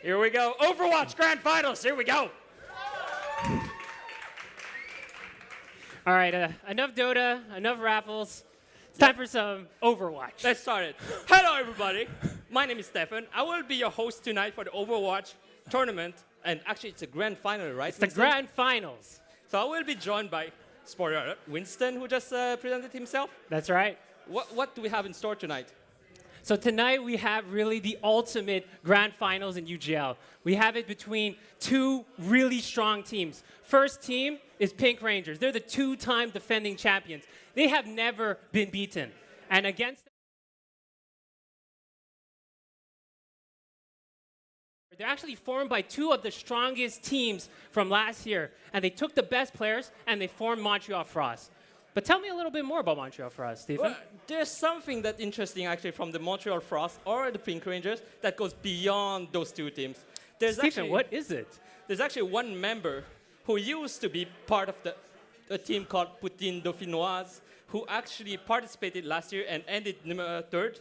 Here we go. Overwatch Grand Finals. Here we go. All right, enough Dota, enough raffles. It's time for some Overwatch. Let's start it. Hello, everybody. My name is Stefan. I will be your host tonight for the Overwatch tournament. And actually, it's a grand final, right? It's the grand finals. So I will be joined by, spoiler alert, Winston, who just presented himself. That's right. What do we have in store tonight? So tonight we have really the ultimate grand finals in UGL. We have it between two really strong teams. First team is Pink Rangers. They're the two-time defending champions. They have never been beaten. And against they're actually formed by two of the strongest teams from last year. And they took the best players and they formed Montreal Frost. But tell me a little bit more about Montreal Frost, Stephen. Well, there's something that's interesting actually from the Montreal Frost or the Pink Rangers that goes beyond those two teams. Stephen, what is it? There's actually one member who used to be part of a team called Poutine Dauphinoise, who actually participated last year and ended third.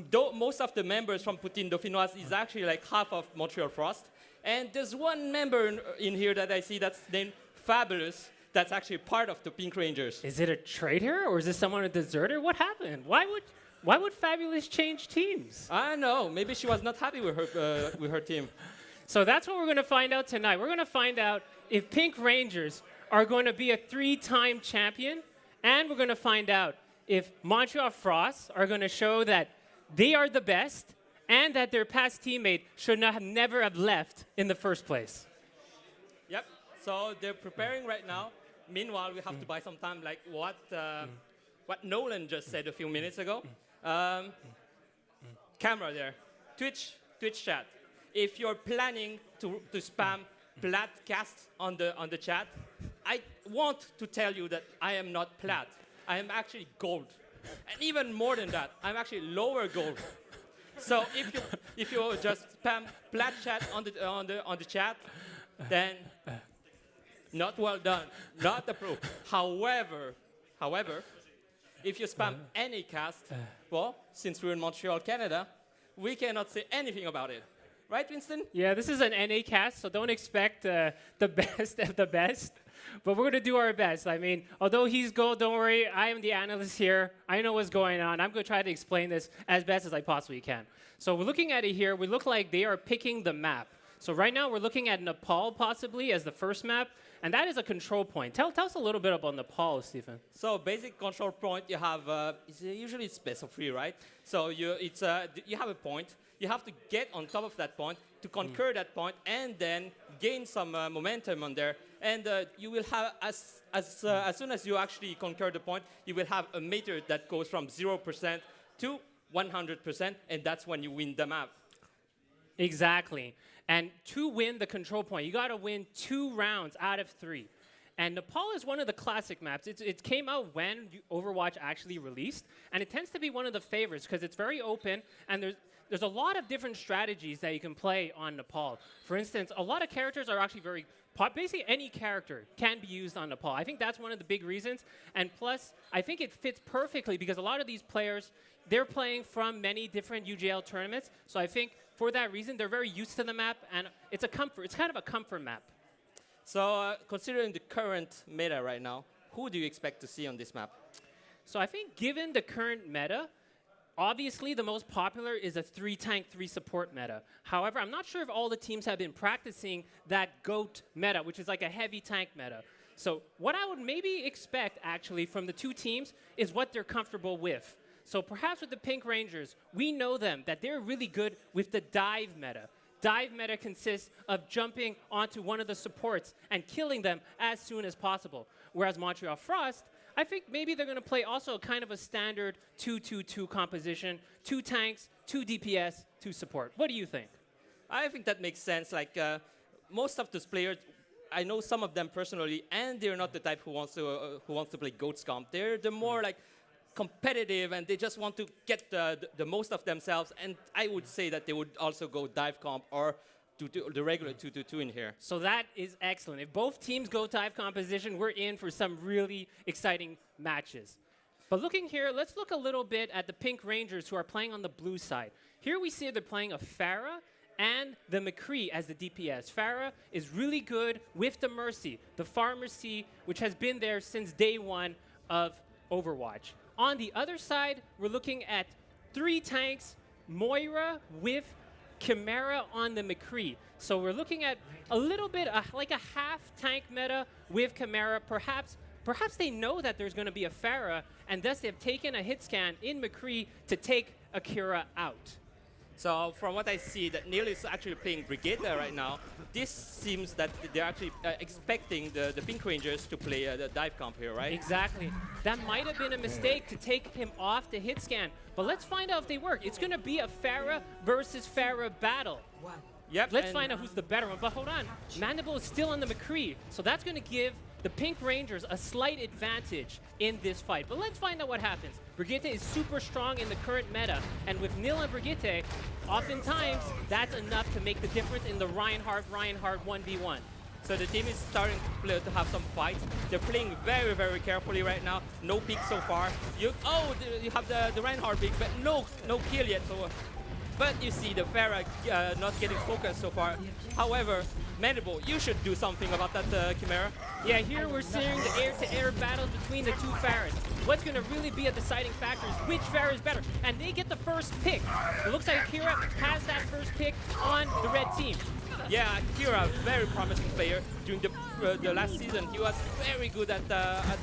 Though most of the members from Poutine Dauphinoise is actually like half of Montreal Frost. And there's one member in here that I see that's named Fabulous, that's actually part of the Pink Rangers. Is it a traitor or is this someone a deserter? What happened? Why would Fabulous change teams? I don't know. Maybe she was not happy with her team. So that's what we're going to find out tonight. We're going to find out if Pink Rangers are going to be a three-time champion, and we're going to find out if Montreal Frost are going to show that they are the best and that their past teammate should never have left in the first place. Yep. So they're preparing right now. Meanwhile, we have to buy some time, like what Nolan just said a few minutes ago. Camera there. Twitch chat. If you're planning to spam Platcast on the chat, I want to tell you that I am not Plat. I am actually gold. And even more than that, I'm actually lower gold. So if you just spam Plat chat on the chat, then not well done, not approved. However, if you spam any cast, well, since we're in Montreal, Canada, we cannot say anything about it. Right, Winston? Yeah, this is an NA cast, so don't expect the best of the best. But we're going to do our best. I mean, although he's gold, don't worry. I am the analyst here. I know what's going on. I'm going to try to explain this as best as I possibly can. So we're looking at it here. We look like they are picking the map. So right now we're looking at Nepal possibly as the first map. And that is a control point. Tell us a little bit about Nepal, Stephen. So basic control point, you have, usually it's best of three, right? So you have a point. You have to get on top of that point to conquer that point and then gain some momentum on there. And you will have, as soon as you actually conquer the point, you will have a meter that goes from 0% to 100%, and that's when you win the map. Exactly. And to win the control point, you got to win 2 rounds out of 3. And Nepal is one of the classic maps. It came out when Overwatch actually released, and it tends to be one of the favorites because it's very open, and there's a lot of different strategies that you can play on Nepal. For instance, a lot of characters are actually very basically any character can be used on Nepal. I think that's one of the big reasons. And plus, I think it fits perfectly because a lot of these players, they're playing from many different UGL tournaments. So I think for that reason, they're very used to the map, and it's kind of a comfort map. So considering the current meta right now, who do you expect to see on this map? So I think given the current meta, obviously the most popular is a 3-tank, 3-support meta. However, I'm not sure if all the teams have been practicing that GOAT meta, which is like a heavy tank meta. So what I would maybe expect actually from the two teams is what they're comfortable with. So perhaps with the Pink Rangers, we know them, that they're really good with the dive meta. Dive meta consists of jumping onto one of the supports and killing them as soon as possible. Whereas Montreal Frost, I think maybe they're going to play also kind of a standard 2-2-2 composition, 2 tanks, 2 DPS, 2 support. What do you think? I think that makes sense. Like most of those players, I know some of them personally, and they're not the type who wants to play GOAT comp. They're more like competitive, and they just want to get the most of themselves. And I would say that they would also go dive comp or the regular 2-2-2 in here. So that is excellent. If both teams go dive composition, we're in for some really exciting matches. But looking here, let's look a little bit at the Pink Rangers who are playing on the blue side. Here we see they're playing a Pharah and the McCree as the DPS. Pharah is really good with the Mercy, the Pharmacy, which has been there since day one of Overwatch. On the other side, we're looking at 3 tanks, Moira with Chimera on the McCree. So we're looking at a little bit, like a half tank meta with Chimera. Perhaps they know that there's going to be a Pharah, and thus they've taken a hit scan in McCree to take Akira out. So from what I see, that Neil is actually playing Brigitte right now. This seems that they're actually expecting the Pink Rangers to play the dive comp here, right? Exactly. That might have been a mistake to take him off the hit scan. But let's find out if they work. It's going to be a Pharah versus Pharah battle. Yep. Let's find out who's the better one. But hold on. Mandible is still on the McCree. So that's going to give the Pink Rangers a slight advantage in this fight. But let's find out what happens. Brigitte is super strong in the current meta. And with Nil and Brigitte, oftentimes that's enough to make the difference in the Reinhardt 1v1. So the team is starting to have some fights. They're playing very, very carefully right now. No pick so far. You have the Reinhardt pick, but no kill yet. So, but you see the Pharah not getting focused so far. However, Mandible, you should do something about that Chimera. Yeah, here we're seeing the air-to-air battles between the 2 Pharahs. What's going to really be a deciding factor is which Pharah is better. And they get the first pick. It looks like Akira has that first pick on the red team. Yeah, Akira, very promising player. During the last season, he was very good at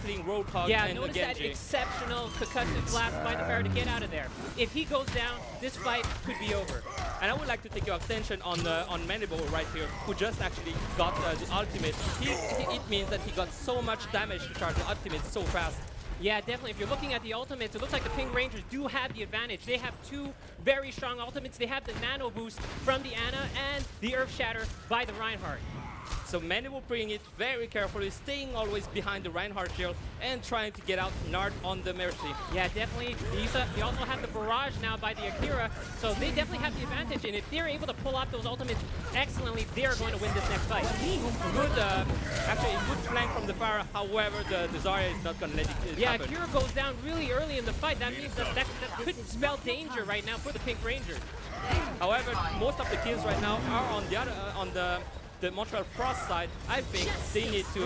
playing Roadhog and notice Genji. that exceptional concussive blast by the Pharah to get out of there. If he goes down, this fight could be over. And I would like to take your attention on Mandible right here, who just actually got the ultimate. It means that he got so much damage to charge the ultimate so fast. Yeah, definitely. If you're looking at the ultimates, it looks like the Pink Rangers do have the advantage. They have 2 very strong ultimates. They have the Nano Boost from the Ana and the Earth Shatter by the Reinhardt. So Mandible playing it very carefully, staying always behind the Reinhardt shield and trying to get out Nard on the Mercy. Yeah, definitely. They also have the barrage now by the Akira, so they definitely have the advantage. And if they're able to pull off those ultimates excellently, they're going to win this next fight. Good, actually a good flank from the Pharah. However, the Zarya is not going to let it happen. Akira goes down really early in the fight. That means that could spell danger right now for the Pink Rangers. However, most of the kills right now are on the other, on the Montreal Frost side. I think they need to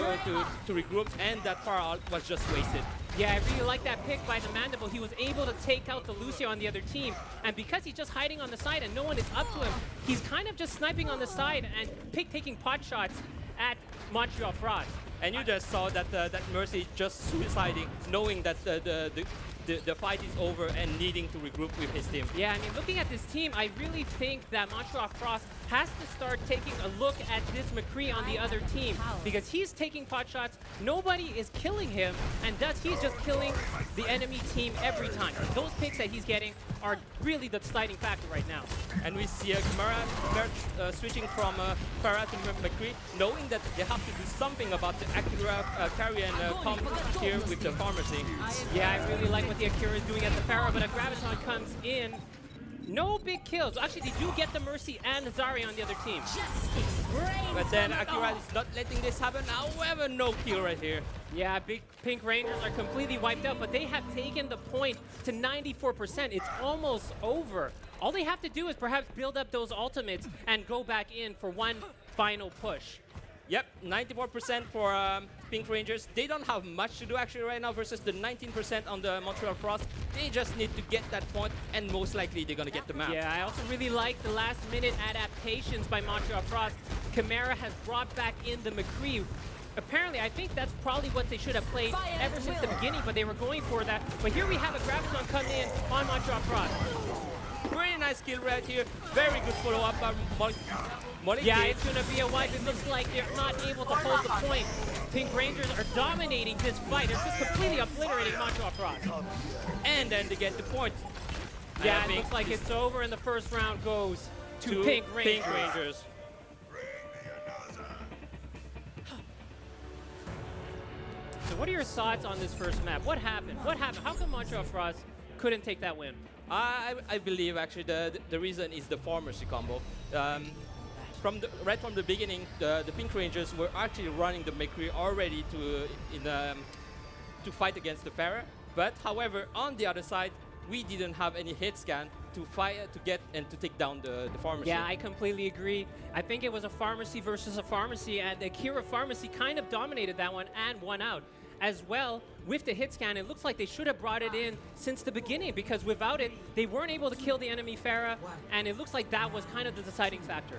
regroup, and that far out was just wasted. Yeah, I really like that pick by the Mandible. He was able to take out the Lucio on the other team, and because he's just hiding on the side and no one is up to him, he's kind of just sniping on the side and taking pot shots at Montreal Frost. And you just saw that that Mercy just suiciding, knowing that the fight is over and needing to regroup with his team. Yeah, I mean, looking at this team, I really think that Montreal Frost has to start taking a look at this McCree on the other team, because he's taking pot shots, nobody is killing him, and thus he's just killing the enemy team every time. Those picks that he's getting are really the deciding factor right now. And we see Chimera switching from Pharah to McCree, knowing that they have to do something about the Akira carry and comp here with the Pharmacy. Yeah, I really like what the Akira is doing at the Pharah, but a Graviton comes in. No big kills. Actually, they do get the Mercy and the Zarya on the other team. But then Akira is not letting this happen. However, no kill right here. Yeah, big Pink Rangers are completely wiped out, but they have taken the point to 94%. It's almost over. All they have to do is perhaps build up those ultimates and go back in for one final push. Yep, 94% for Pink Rangers. They don't have much to do actually right now versus the 19% on the Montreal Frost. They just need to get that point, and most likely they're going to get the map. Yeah, I also really like the last-minute adaptations by Montreal Frost. Chimera has brought back in the McCree. Apparently, I think that's probably what they should have played ever since the beginning, but they were going for that. But here we have a Graviton come in on Montreal Frost. Pretty nice kill right here. Very good follow-up by Molly. Yeah, it's going to be a wipe. It looks like they're not able to hold the point. Pink Rangers are dominating this fight. They're just completely obliterating Montreal Frost. And then they get the point. Yeah, it looks like it's over, and the first round goes to Pink Rangers. So what are your thoughts on this first map? What happened? What happened? How come Montreal Frost couldn't take that win? I believe actually the reason is the Pharmacy combo. Right from the beginning, the Pink Rangers were actually running the McCree already to fight against the Pharah. But however, on the other side, we didn't have any hit scan. to fire to get and to take down the pharmacy. Yeah, I completely agree. I think it was a pharmacy versus a pharmacy, and the Akira pharmacy kind of dominated that one and won out. As well, with the hit scan, it looks like they should have brought it in since the beginning, because without it, they weren't able to kill the enemy Pharah, and it looks like that was kind of the deciding factor.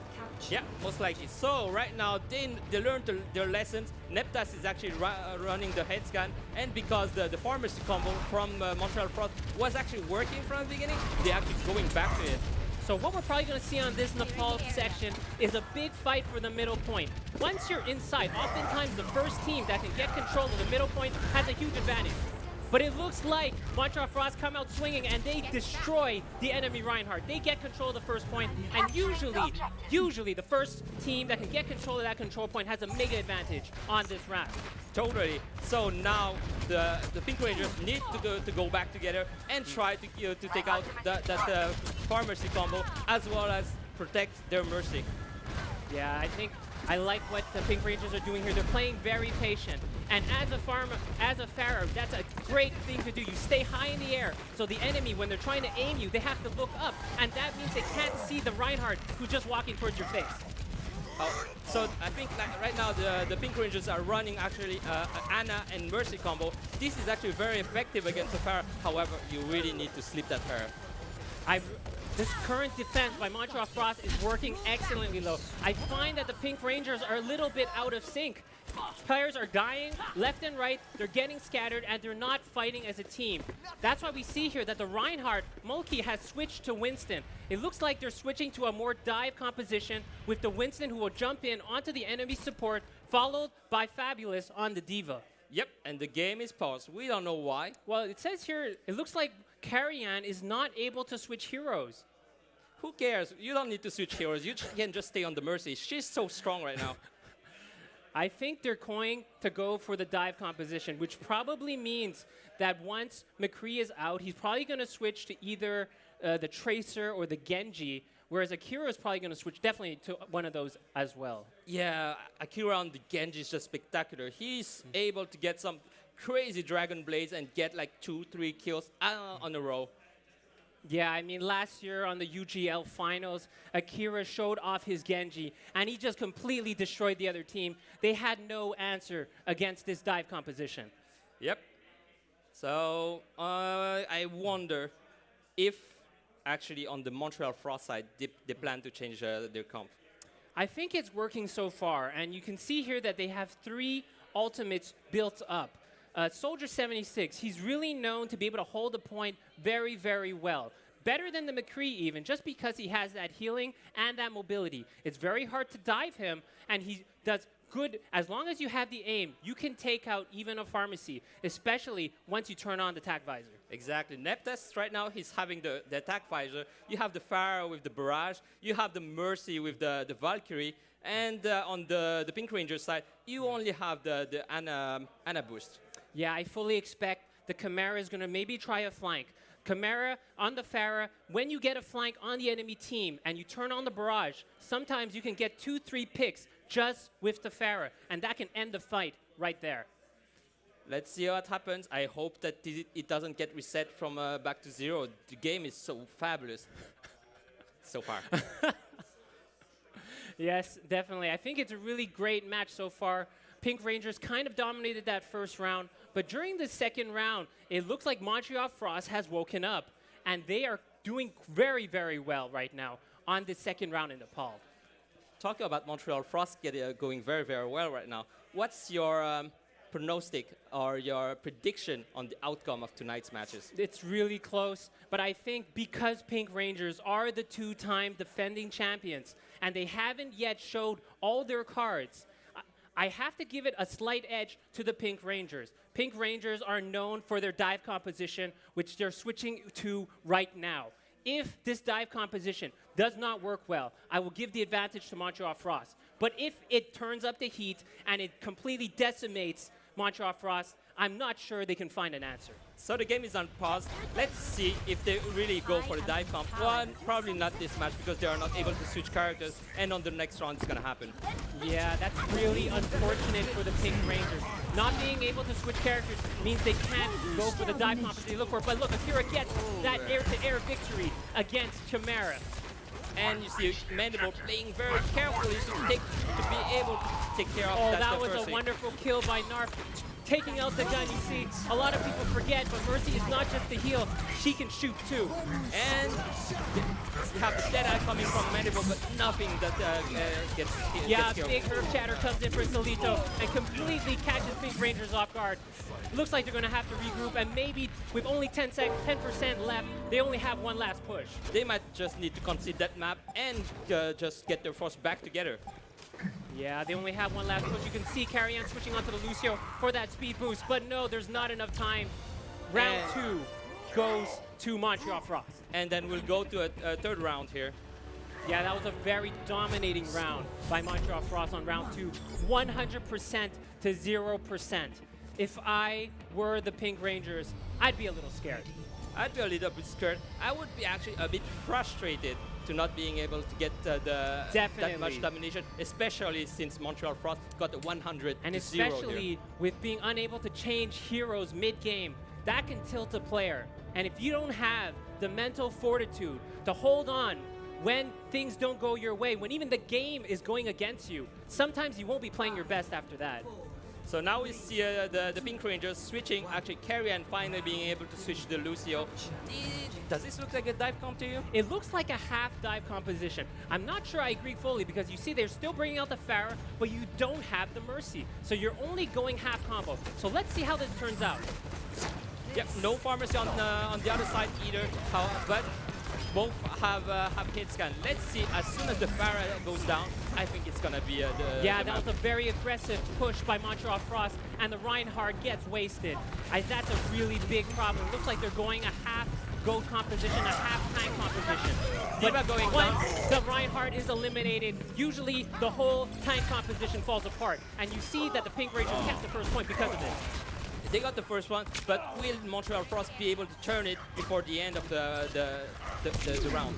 Yeah, most likely. So right now, they learned their lessons. Neptas is actually running the head scan, and because the pharmacy combo from Montreal Frost was actually working from the beginning, they're actually going back to it. So what we're probably going to see on this Nepal section is a big fight for the middle point. Once you're inside, oftentimes the first team that can get control of the middle point has a huge advantage. But it looks like Montreal Frost come out swinging and they destroy the enemy Reinhardt. They get control of the first point, and usually the first team that can get control of that control point has a mega advantage on this round. Totally. So now the Pink Rangers need to go back together and try to take out that pharmacy combo, as well as protect their Mercy. Yeah, I think I like what the Pink Rangers are doing here. They're playing very patient. And as a Pharah, that's a great thing to do. You stay high in the air, so the enemy, when they're trying to aim you, they have to look up. And that means they can't see the Reinhardt who's just walking towards your face. So I think right now the Pink Rangers are running actually Ana and Mercy combo. This is actually very effective against the Pharah. However, you really need to sleep that Pharah. This current defense by Montreal Frost is working excellently low. I find that the Pink Rangers are a little bit out of sync. Players are dying left and right, they're getting scattered, and they're not fighting as a team. That's why we see here that the Reinhardt, Mulkey, has switched to Winston. It looks like they're switching to a more dive composition with the Winston who will jump in onto the enemy support, followed by Fabulous on the Diva. Yep, and the game is paused. We don't know why. Well, it says here, it looks like Carrion is not able to switch heroes. Who cares? You don't need to switch heroes. You can just stay on the Mercy. She's so strong right now. I think they're going to go for the dive composition, which probably means that once McCree is out, he's probably going to switch to either the Tracer or the Genji, whereas Akira is probably going to switch definitely to one of those as well. Yeah, Akira on the Genji is just spectacular. He's able to get some crazy Dragon Blades and get like 2-3 kills on a row. Yeah, I mean, last year on the UGL finals, Akira showed off his Genji, and he just completely destroyed the other team. They had no answer against this dive composition. Yep. So I wonder if actually on the Montreal Frost side, they plan to change their comp. I think it's working so far, and you can see here that they have 3 ultimates built up. Soldier 76, he's really known to be able to hold the point very, very well. Better than the McCree even, just because he has that healing and that mobility. It's very hard to dive him, and he does good. As long as you have the aim, you can take out even a pharmacy, especially once you turn on the attack visor. Exactly. Neptas right now, he's having the attack visor. You have the Pharah with the barrage. You have the Mercy with the Valkyrie. And on the Pink Ranger side, you only have the Ana boost. Yeah, I fully expect the Chimera is going to maybe try a flank. Chimera on the Pharah, when you get a flank on the enemy team and you turn on the barrage, sometimes you can get 2-3 picks just with the Pharah, and that can end the fight right there. Let's see what happens. I hope that it doesn't get reset from back to 0. The game is so fabulous so far. Yes, definitely. I think it's a really great match so far. Pink Rangers kind of dominated that first round, but during the second round, it looks like Montreal Frost has woken up, and they are doing very, very well right now on the second round in Nepal. Talking about Montreal Frost going very, very well right now, what's your prognostic or your prediction on the outcome of tonight's matches? It's really close, but I think because Pink Rangers are the 2-time defending champions, and they haven't yet showed all their cards, I have to give it a slight edge to the Pink Rangers. Pink Rangers are known for their dive composition, which they're switching to right now. If this dive composition does not work well, I will give the advantage to Montreal Frost. But if it turns up the heat and it completely decimates Montreal Frost, I'm not sure they can find an answer. So the game is on pause. Let's see if they really go for the dive comp. Well, probably not this match because they are not able to switch characters, and on the next round it's going to happen. Yeah, that's really unfortunate for the Pink Rangers. Not being able to switch characters means they can't go for the dive comp as they look for. But look, Akira gets that air-to-air victory against Chimera. And you see Mandible playing very carefully to be able to take care of that the was Mercy. a wonderful kill by Narf. Taking out the gun, you see, a lot of people forget, but Mercy is not just the heal, she can shoot too. And you have the Deadeye coming from Mandible, but nothing that gets killed. Big Herb Chatter comes in for Solito and completely catches Pink Rangers off guard. Looks like they're going to have to regroup, and maybe with only 10% left, they only have one last push. They might just need to concede that map and just get their force back together. Yeah, they only have one last push. You can see Carrion switching onto the Lucio for that speed boost, but no, there's not enough time. Round 2 goes to Montreal Frost. And then we'll go to a third round here. Yeah, that was a very dominating round by Montreal Frost on round 2. 100% to 0%. If I were the Pink Rangers, I'd be a little scared. I'd be a little bit scared. I would be actually a bit frustrated to not being able to get that much domination, especially since Montreal Frost got a 100 and to 0 especially here. with being unable to change heroes mid-game, that can tilt a player. And if you don't have the mental fortitude to hold on when things don't go your way, when even the game is going against you, sometimes you won't be playing your best after that. So now we see the Pink Rangers switching, actually Carrion finally being able to switch the Lucio. Does this look like a dive comp to you? It looks like a half dive composition. I'm not sure I agree fully because you see they're still bringing out the Pharah, but you don't have the Mercy. So you're only going half combo. So let's see how this turns out. Yep, no Pharmacy on the other side either, but both have hit scan. Let's see, as soon as the Pharah goes down, I think it's gonna be that was a very aggressive push by Montreal Frost, and the Reinhardt gets wasted. That's a really big problem. It looks like they're going a half gold composition, a half tank composition. But going once the Reinhardt is eliminated, usually the whole tank composition falls apart. And you see that the Pink Rangers kept the first point because of this. They got the first one, but will Montreal Frost be able to turn it before the end of the round?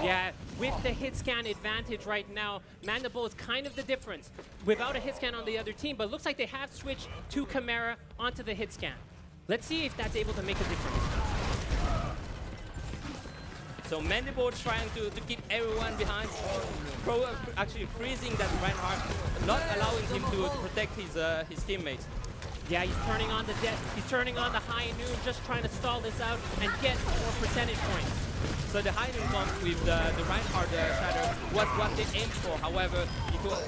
Yeah, with the hit scan advantage right now, Mandible is kind of the difference. Without a hit scan on the other team, but it looks like they have switched to Chimera onto the hit scan. Let's see if that's able to make a difference. So Mandible trying to keep everyone behind, actually freezing that Reinhardt, not allowing him to protect his teammates. Yeah, he's turning on the high noon, just trying to stall this out and get more percentage points. So the high noon comes with the Reinhardt shatter was what they aimed for. However,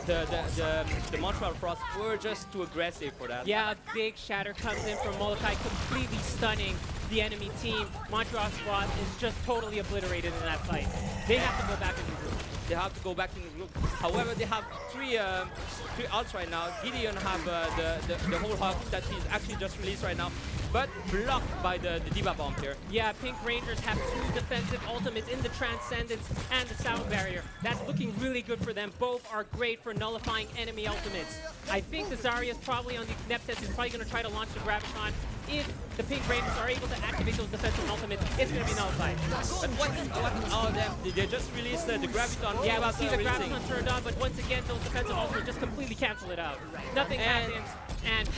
the Montreal Frost were just too aggressive for that. Yeah, a big shatter comes in from Molokai, completely stunning the enemy team. Montreal Frost is just totally obliterated in that fight. They have to go back in the group. They have to go back in the group. However, they have three ults right now. Gideon have the whole hub that he's actually just released right now, but blocked by the D.Va bomb here. Yeah, Pink Rangers have 2 defensive ultimates in the Transcendence and the Sound Barrier. That's looking really good for them. Both are great for nullifying enemy ultimates. I think the Zarya's probably on the Neptest is probably going to try to launch the Graviton. If the Pink Rangers are able to activate those defensive ultimates, it's going to be nullified. But what all of them, did they just release the Graviton? Yeah, we'll see the Graviton turned on, but once again, those defensive ultimates just completely cancel it out. Nothing happens, and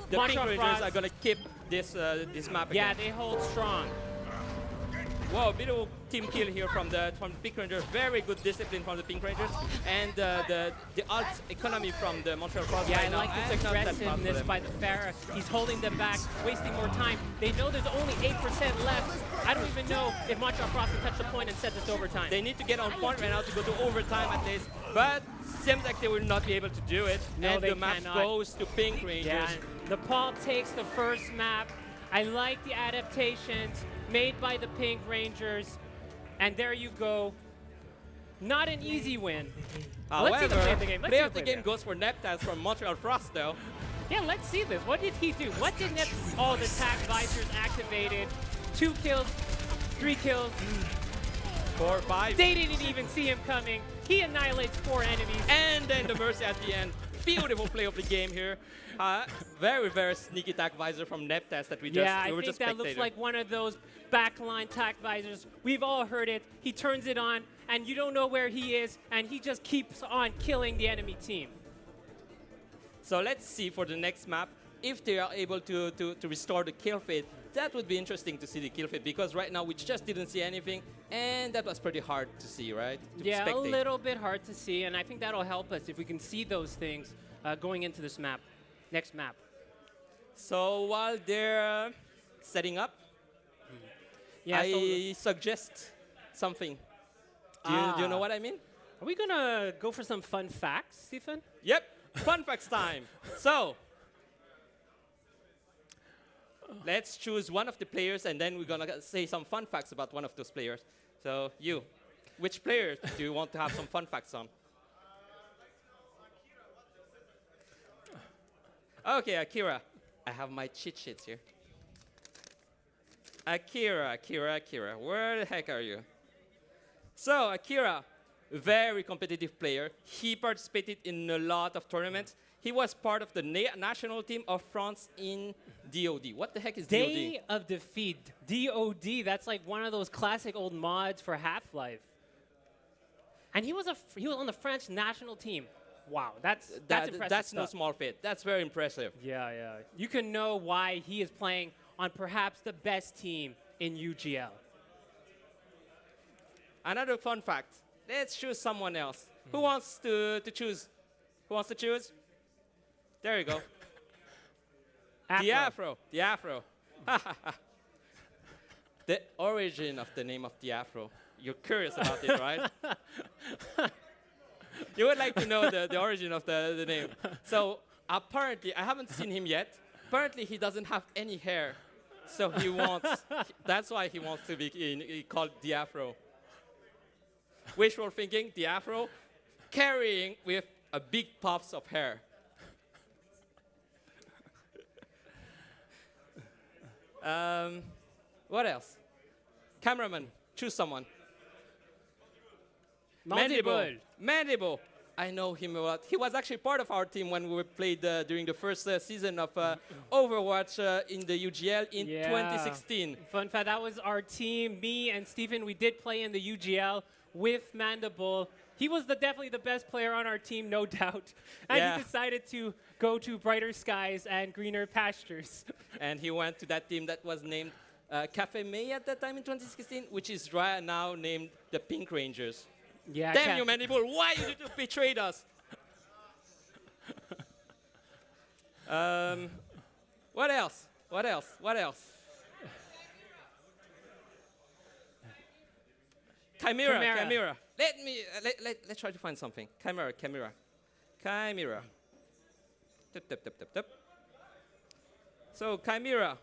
the Montreal Pink Rangers Frost, are going to keep this map again. yeah, they hold strong. Whoa, beautiful team kill here from the Pink Rangers. Very good discipline from the Pink Rangers. And the ult economy from the Montreal Frost. Yeah, right I now. like this aggressiveness by the Pharah. He's holding them back, wasting more time. They know there's only 8% left. I don't even know if Montreal Frost can touch the point and set this overtime. They need to get on point right now to go to overtime at least. But seems like they will not be able to do it. No, and they the map cannot. goes to Pink Rangers. Yeah, Nepal takes the first map. I like the adaptations made by the Pink Rangers. And there you go. Not an easy win. However, let's see the play of the game. Play of the game goes for Neptaz from Montreal Frost though. Yeah, let's see this. What did he do? What did Neptaz? Oh, the tag visors activated. 2 kills, 3 kills. 4, 5. They didn't even see him coming. He annihilates 4 enemies. And then the Mercy at the end. Beautiful play of the game here. Very, very sneaky attack visor from Neptest that we were I think just that looks like one of those backline tack visors. We've all heard it. He turns it on, and you don't know where he is, and he just keeps on killing the enemy team. So let's see for the next map if they are able to restore the kill feed that would be interesting to see the kill feed, because right now we just didn't see anything, and that was pretty hard to see, right? To Yeah, a spectate. little bit hard to see, and I think that'll help us if we can see those things going into this map, next map. So while they're setting up, Yeah, I suggest something. Do you know what I mean? are we gonna go for some fun facts, Stephen? Yep, fun facts time. So, let's choose one of the players, and then we're gonna say some fun facts about one of those players. So, which player do you want to have some fun facts on? Okay, Akira. I have my cheat sheets here. Akira. Where the heck are you? So, Akira, very competitive player. He participated in a lot of tournaments. He was part of the national team of France in DOD. What the heck is Day of Defeat, DOD. That's like one of those classic old mods for Half-Life. And he was on the French national team. Wow, that's impressive. That's no stuff. small feat. That's very impressive. Yeah. You can know why he is playing on perhaps the best team in UGL. Another fun fact. Let's choose someone else. Who wants to choose? Who wants to choose? There you go. Afro. The Afro. The origin of the name of the Afro. You're curious about it, right? You would like to know the origin of the name. So apparently, I haven't seen him yet. Apparently, he doesn't have any hair. So he wants, that's why he wants to be called the Afro. Wishful thinking, the Afro, carrying with a big puffs of hair. What else? Cameraman, choose someone. Mandible. I know him a lot. He was actually part of our team when we played during the first season of Overwatch in the UGL in 2016. Fun fact, that was our team. Me and Stephen, we did play in the UGL with Mandible. He was definitely the best player on our team, no doubt. And he decided to go to brighter skies and greener pastures. And he went to that team that was named Cafe May at that time in 2016, which is right now named the Pink Rangers. Yeah, damn you, Mandible! Why did you betray us? What else? Chimera. Let's try to find something. Chimera. Tup. So Chimera.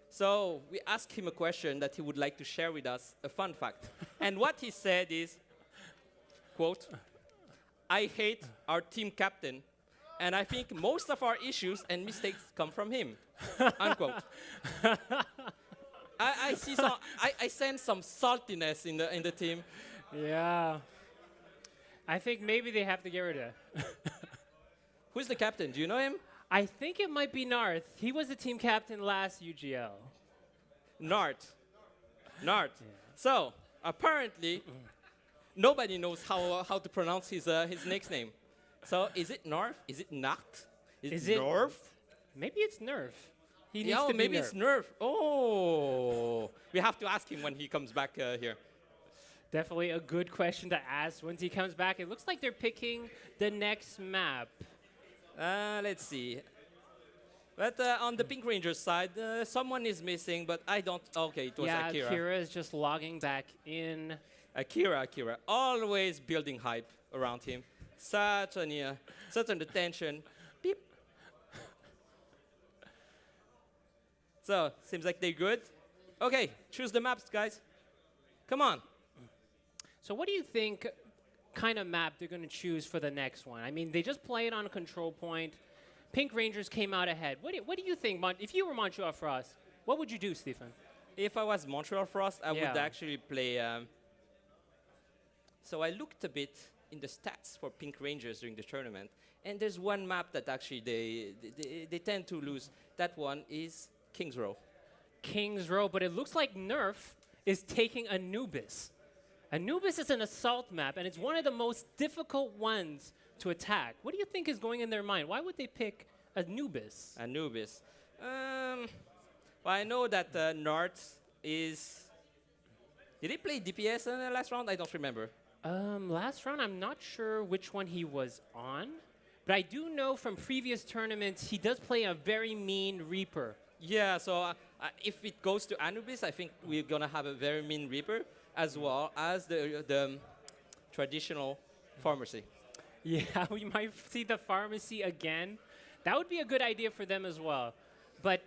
So we asked him a question that he would like to share with us, a fun fact. And what he said is, quote, "I hate our team captain, and I think most of our issues and mistakes come from him," unquote. I see some, I sense some saltiness in the team. Yeah. I think maybe they have to get rid of it. Who's the captain? Do you know him? I think it might be Narth. He was the team captain last UGL. Nart. So apparently, nobody knows how to pronounce his next name. So is it Narf? Is it Nacht? Is it Nerf? Maybe it's Nerf. He needs to be maybe it's Nerf. Oh, we have to ask him when he comes back here. Definitely a good question to ask once he comes back. It looks like they're picking the next map. Let's see. But on the Pink Rangers side, someone is missing, but I don't. Okay, it was Akira. Akira is just logging back in. Akira. Always building hype around him. Such an attention. Beep. So, seems like they're good. Okay, choose the maps, guys. Come on. So what do you think kind of map they're going to choose for the next one? I mean, they just played on a control point. Pink Rangers came out ahead. What do you think, if you were Montreal Frost, what would you do, Stephen? If I was Montreal Frost, I would actually play... so I looked a bit in the stats for Pink Rangers during the tournament, and there's one map that actually they tend to lose. That one is Kings Row. Kings Row, but it looks like Nerf is taking Anubis. Anubis is an assault map, and it's one of the most difficult ones to attack. What do you think is going in their mind? Why would they pick Anubis? Anubis. Well, I know that North is. Did he play DPS in the last round? I don't remember. Last round, I'm not sure which one he was on, but I do know from previous tournaments he does play a very mean Reaper. Yeah, so if it goes to Anubis, I think we're gonna have a very mean Reaper as well as the traditional pharmacy. Yeah, we might see the pharmacy again. That would be a good idea for them as well. But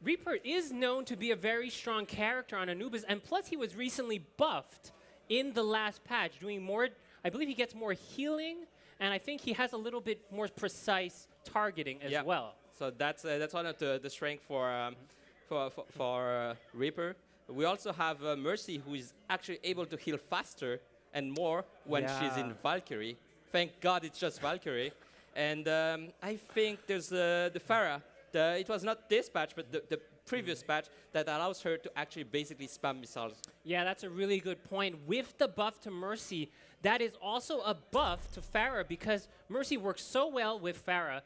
Reaper is known to be a very strong character on Anubis, and plus he was recently buffed in the last patch, doing more. I believe he gets more healing, and I think he has a little bit more precise targeting as well. So that's one of the strength for Reaper. We also have Mercy, who is actually able to heal faster and more when she's in Valkyrie. Thank God it's just Valkyrie. And I think there's the Pharah. It was not this patch, but the previous patch that allows her to actually basically spam missiles. Yeah, that's a really good point. With the buff to Mercy, that is also a buff to Pharah because Mercy works so well with Pharah.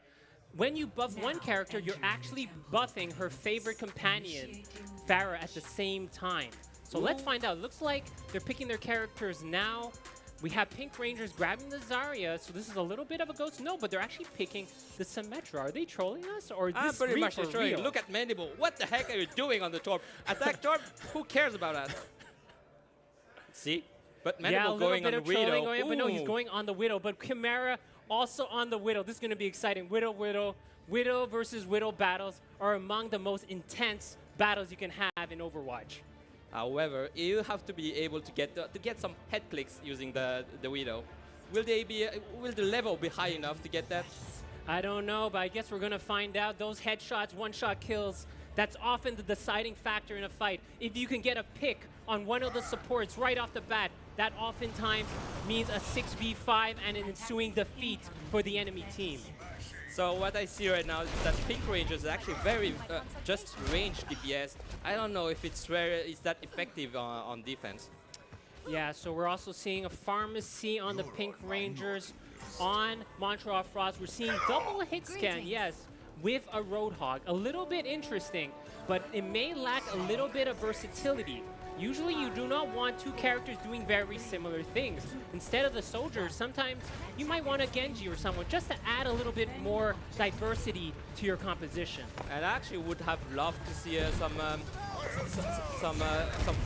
When you buff one character, you're actually buffing her favorite companion, Pharah, at the same time. So let's find out. Looks like they're picking their characters now. We have Pink Rangers grabbing the Zarya, so this is a little bit of a ghost. No, but they're actually picking the Symmetra. Are they trolling us, or is this pretty much Reaper trolling. real? Look at Mandible. What the heck are you doing on the Torp? Attack Torp? Who cares about that? See? But Mandible going on the Widow. But no, he's going on the Widow. But Chimera also on the Widow. This is going to be exciting. Widow versus Widow battles are among the most intense battles you can have in Overwatch. However, you have to be able to get some head clicks using the Widow. Will the level be high enough to get that? I don't know, but I guess we're gonna find out. Those headshots, one-shot kills, that's often the deciding factor in a fight. If you can get a pick on one of the supports right off the bat, that oftentimes means a 6v5 and an ensuing defeat for the enemy team. So what I see right now is that Pink Rangers is actually very just range DPS. I don't know if it's that effective on defense. Yeah, so we're also seeing a pharmacy on the Pink Rangers. On Montreal Frost, we're seeing double hit scan, yes, with a Roadhog. A little bit interesting, but it may lack a little bit of versatility. Usually you do not want two characters doing very similar things. Instead of the soldiers, sometimes you might want a Genji or someone just to add a little bit more diversity to your composition. And I actually would have loved to see some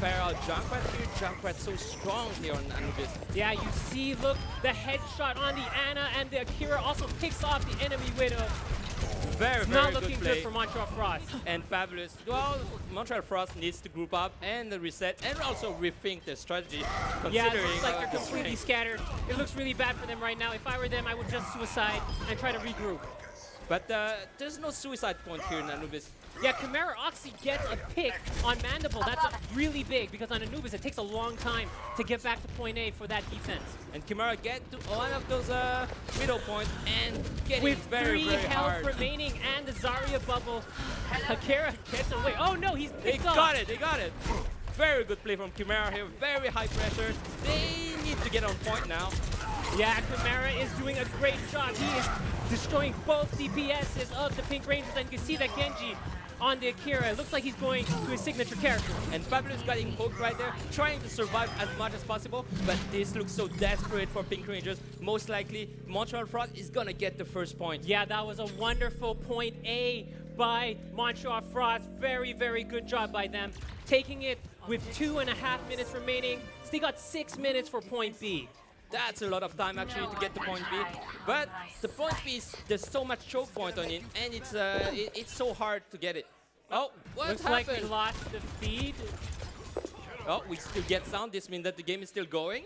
Pharah Junkrat here. Junkrat so strong here on Anubis. Yeah, you see, look, the headshot on the Ana, and the Akira also picks off the enemy Widow. Very not good looking play. good for Montreal Frost. And Fabulous. Well, Montreal Frost needs to group up and reset and also rethink their strategy. Yeah, it Considering looks like they're completely scattered. It looks really bad for them right now. If I were them, I would just suicide and try to regroup. But there's no suicide point here in Anubis. Yeah, Chimera Oxy gets a pick on Mandible. That's really big because on Anubis it takes a long time to get back to point A for that defense. And Chimera get to one of those middle points and getting with very, three very health hard. remaining and the Zarya bubble, Akira gets away. Oh no, he's They picked off. got it, they got it. Very good play from Chimera here, very high pressure. They need to get on point now. Yeah, Chimera is doing a great job. He is destroying both DPSs of the Pink Rangers, and you can see that Genji on the Akira. It looks like he's going to his signature character. And Fabulous getting hooked right there, trying to survive as much as possible, but this looks so desperate for Pink Rangers. Most likely, Montreal Frost is gonna get the first point. Yeah, that was a wonderful point A by Montreal Frost. Very, very good job by them. Taking it with 2.5 minutes remaining. So they got 6 minutes for point B. That's a lot of time actually to get to point B. But the point B is, there's so much choke point on it, and it's so hard to get it. Oh, what Looks happened? like we lost the feed. Oh, we still get sound. This means that the game is still going.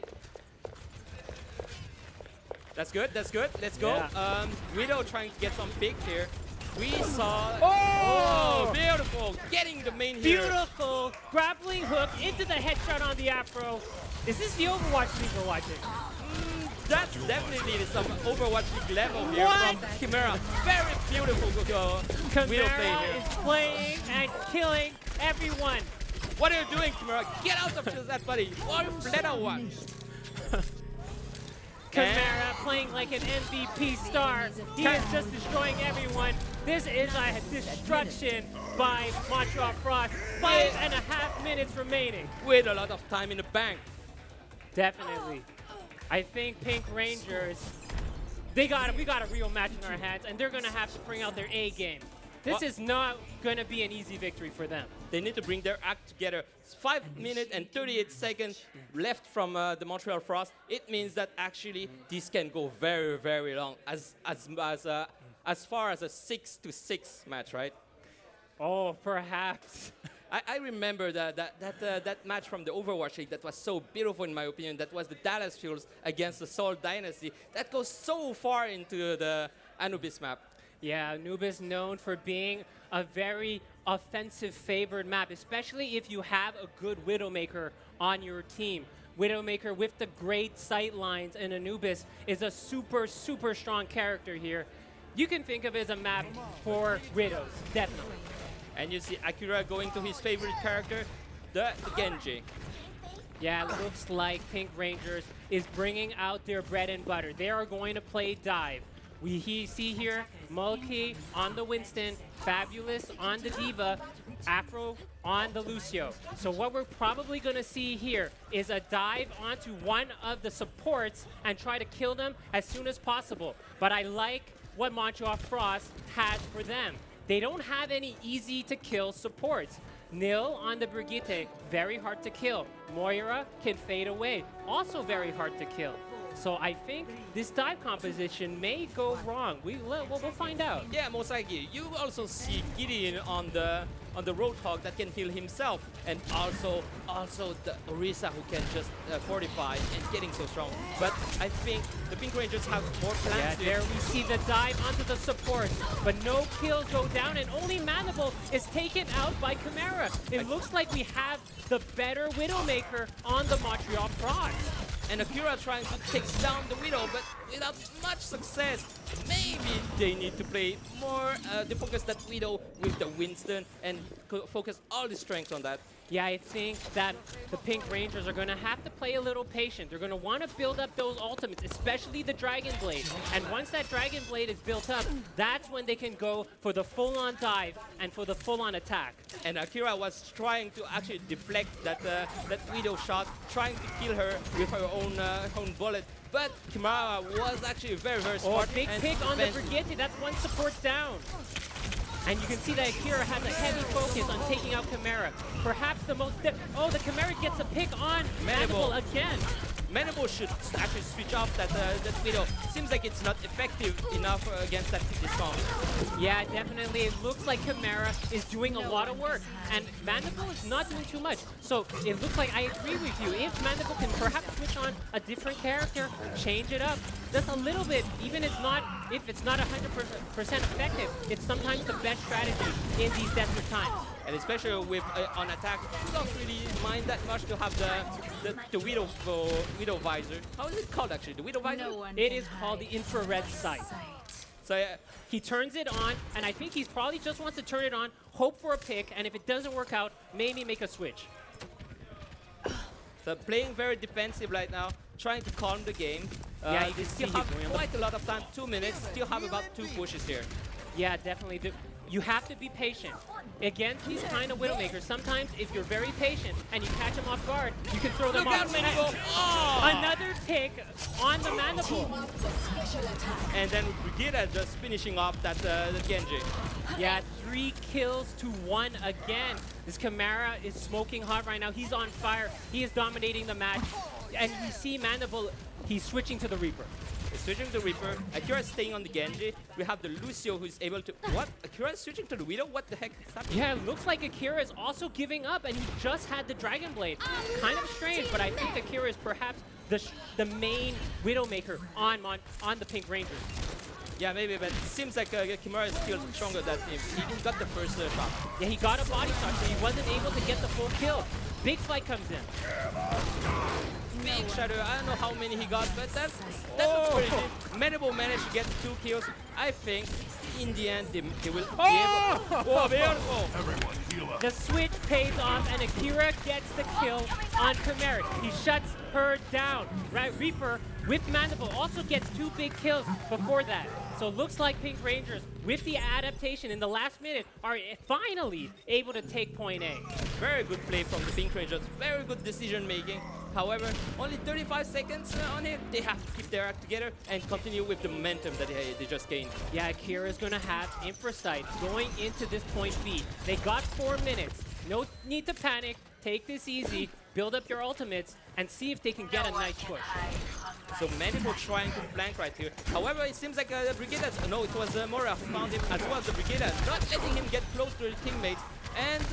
That's good, that's good. Let's go. Yeah. Widow trying to get some picks here. We saw... Oh! Beautiful! Getting the main here. Beautiful grappling hook into the headshot on the Afro. Is this the Overwatch League we're watching? That's definitely some Overwatch League level here What? from Chimera. Very beautiful Widow play Chimera here. is playing and killing everyone. What are you doing, Chimera? Get out of that, buddy. Or flatter one. Chimera playing like an MVP star. He is just destroying everyone. This is a destruction by Montreal Frost. 5.5 minutes remaining. With a lot of time in the bank. Definitely. I think Pink Rangers, we got a real match in our hands, and they're going to have to bring out their A game. This is not going to be an easy victory for them. They need to bring their act together. It's 5 minutes and 38 seconds left from the Montreal Frost. It means that actually this can go very, very long, as far as a 6-6 match, right? Oh, perhaps. I remember that match from the Overwatch League that was so beautiful in my opinion. That was the Dallas Fuels against the Seoul Dynasty. That goes so far into the Anubis map. Yeah, Anubis known for being a very offensive favored map, especially if you have a good Widowmaker on your team. Widowmaker with the great sight lines, and Anubis is a super, super strong character here. You can think of it as a map for Widows, definitely. And you see Akira going to his favorite character, the Genji. Yeah, it looks like Pink Rangers is bringing out their bread and butter. They are going to play dive. We see here Mulkey on the Winston, Fabulous on the Diva, Afro on the Lucio. So what we're probably going to see here is a dive onto one of the supports and try to kill them as soon as possible. But I like what Montreal Frost has for them. They don't have any easy-to-kill supports. Nil on the Brigitte, very hard to kill. Moira can fade away, also very hard to kill. So I think this dive composition may go wrong. We'll find out. Yeah, most likely. You also see Gideon on the Roadhog that can heal himself, and also the Orisa who can just fortify and getting so strong. But I think the Pink Rangers have more plans. Yeah, there we see the dive onto the support, but no kills go down, and only Mandible is taken out by Chimera. It looks like we have the better Widowmaker on the Montreal Frost. And Akira trying to take down the Widow, but without much success. Maybe they need to play more, they focus that Widow with the Winston and focus all the strength on that. Yeah, I think that the Pink Rangers are going to have to play a little patient. They're going to want to build up those ultimates, especially the Dragon Blade. And once that Dragon Blade is built up, that's when they can go for the full-on dive and for the full-on attack. And Akira was trying to actually deflect that Widow shot, trying to kill her with her own bullet. But Chimera was actually very, very smart. Oh, big pick on the Brigitte. That's one support down. And you can see that Akira has a heavy focus on taking out Chimera. Perhaps the most... Oh, the Chimera gets a pick on Mandible again. Mandible should actually switch off that Widow. Seems like it's not effective enough against that discount. Yeah, definitely. It looks like Chimera is doing a lot of work, and Mandible is not doing too much. So it looks like I agree with you. If Mandible can perhaps switch on a different character, change it up just a little bit, even if it's not 100% effective, it's sometimes the best strategy in these desperate times. And especially with on attack, you don't really mind that much to have the Widow visor. How is it called actually? The Widow visor? It is called the infrared sight. So he turns it on, and I think he probably just wants to turn it on, hope for a pick, and if it doesn't work out, maybe make a switch. So playing very defensive right now, trying to calm the game. Yeah, you they can still see have quite a lot of time, 2 minutes, still have about 2 pushes here. Yeah, definitely. You have to be patient. Against these kind of Widowmakers, sometimes if you're very patient and you catch them off guard, you can throw them off. Another pick on the Mandible. And then Brigitte just finishing off that the Genji. Yeah, 3 kills to 1 again. This Chimera is smoking hot right now. He's on fire. He is dominating the match. And you see Mandible, he's switching to the Reaper. Switching to the Reaper. Akira staying on the Genji. We have the Lucio who's able to... What? Akira is switching to the Widow? What the heck is happening? Yeah, it looks like Akira is also giving up, and he just had the Dragon Blade. Kind of strange, but I think Akira is perhaps the main Widowmaker on the Pink Rangers. Yeah, maybe, but it seems like Chimera is still stronger than him. He got the first shot. Yeah, he got a body shot, so he wasn't able to get the full kill. Big fight comes in. Big shadow. I don't know how many he got, but that looks pretty good. Mandible managed to get 2 kills. I think in the end they will be able. Oh, beautiful! The switch pays off, and Akira gets the kill on Chimera. He shuts her down. Right, Reaper with Mandible also gets 2 big kills before that. So it looks like Pink Rangers, with the adaptation in the last minute, are finally able to take point A. Very good play from the Pink Rangers. Very good decision making. However, only 35 seconds on it. They have to keep their act together and continue with the momentum that they just gained. Yeah, Akira's going to have Infrasight going into this point B. They got 4 minutes. No need to panic. Take this easy. Build up your ultimates and see if they can get a nice push. So Mandible trying to flank right here. However, it seems like the Brigadas, no, it was Mora who found him as well as the Brigadas, not letting him get close to his teammates. And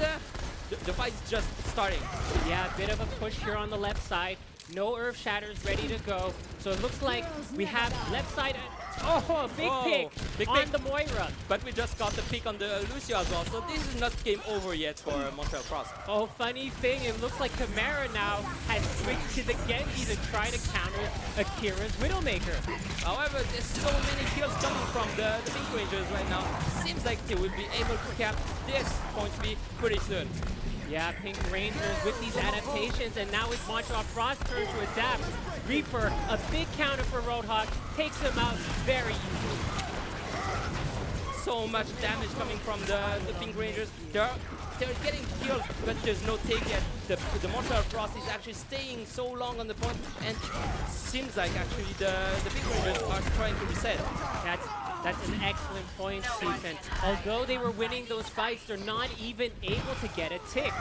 the fight is just starting. Yeah, a bit of a push here on the left side. No Earth Shatters ready to go. So it looks like we have left side. Oh, big pick on the Moira. But we just got the pick on the Lucio as well. So this is not game over yet for Montreal Frost. Oh, funny thing, it looks like Chimera now has switched to the Genji to try to counter Akira's Widowmaker. However, there's so many kills coming from the Pink Rangers right now. Seems like they will be able to cap this point B pretty soon. Yeah, Pink Rangers with these adaptations, and now it's Montreal Frost turn to adapt. Reaper, a big counter for Roadhog, takes him out very easily. So much damage coming from the Pink Rangers. They're getting killed, but there's no take yet. The Montreal Frost is actually staying so long on the point, and it seems like actually the Pink Rangers are trying to reset. That's an excellent point, Stephen. Although they were winning those fights, they're not even able to get a tick.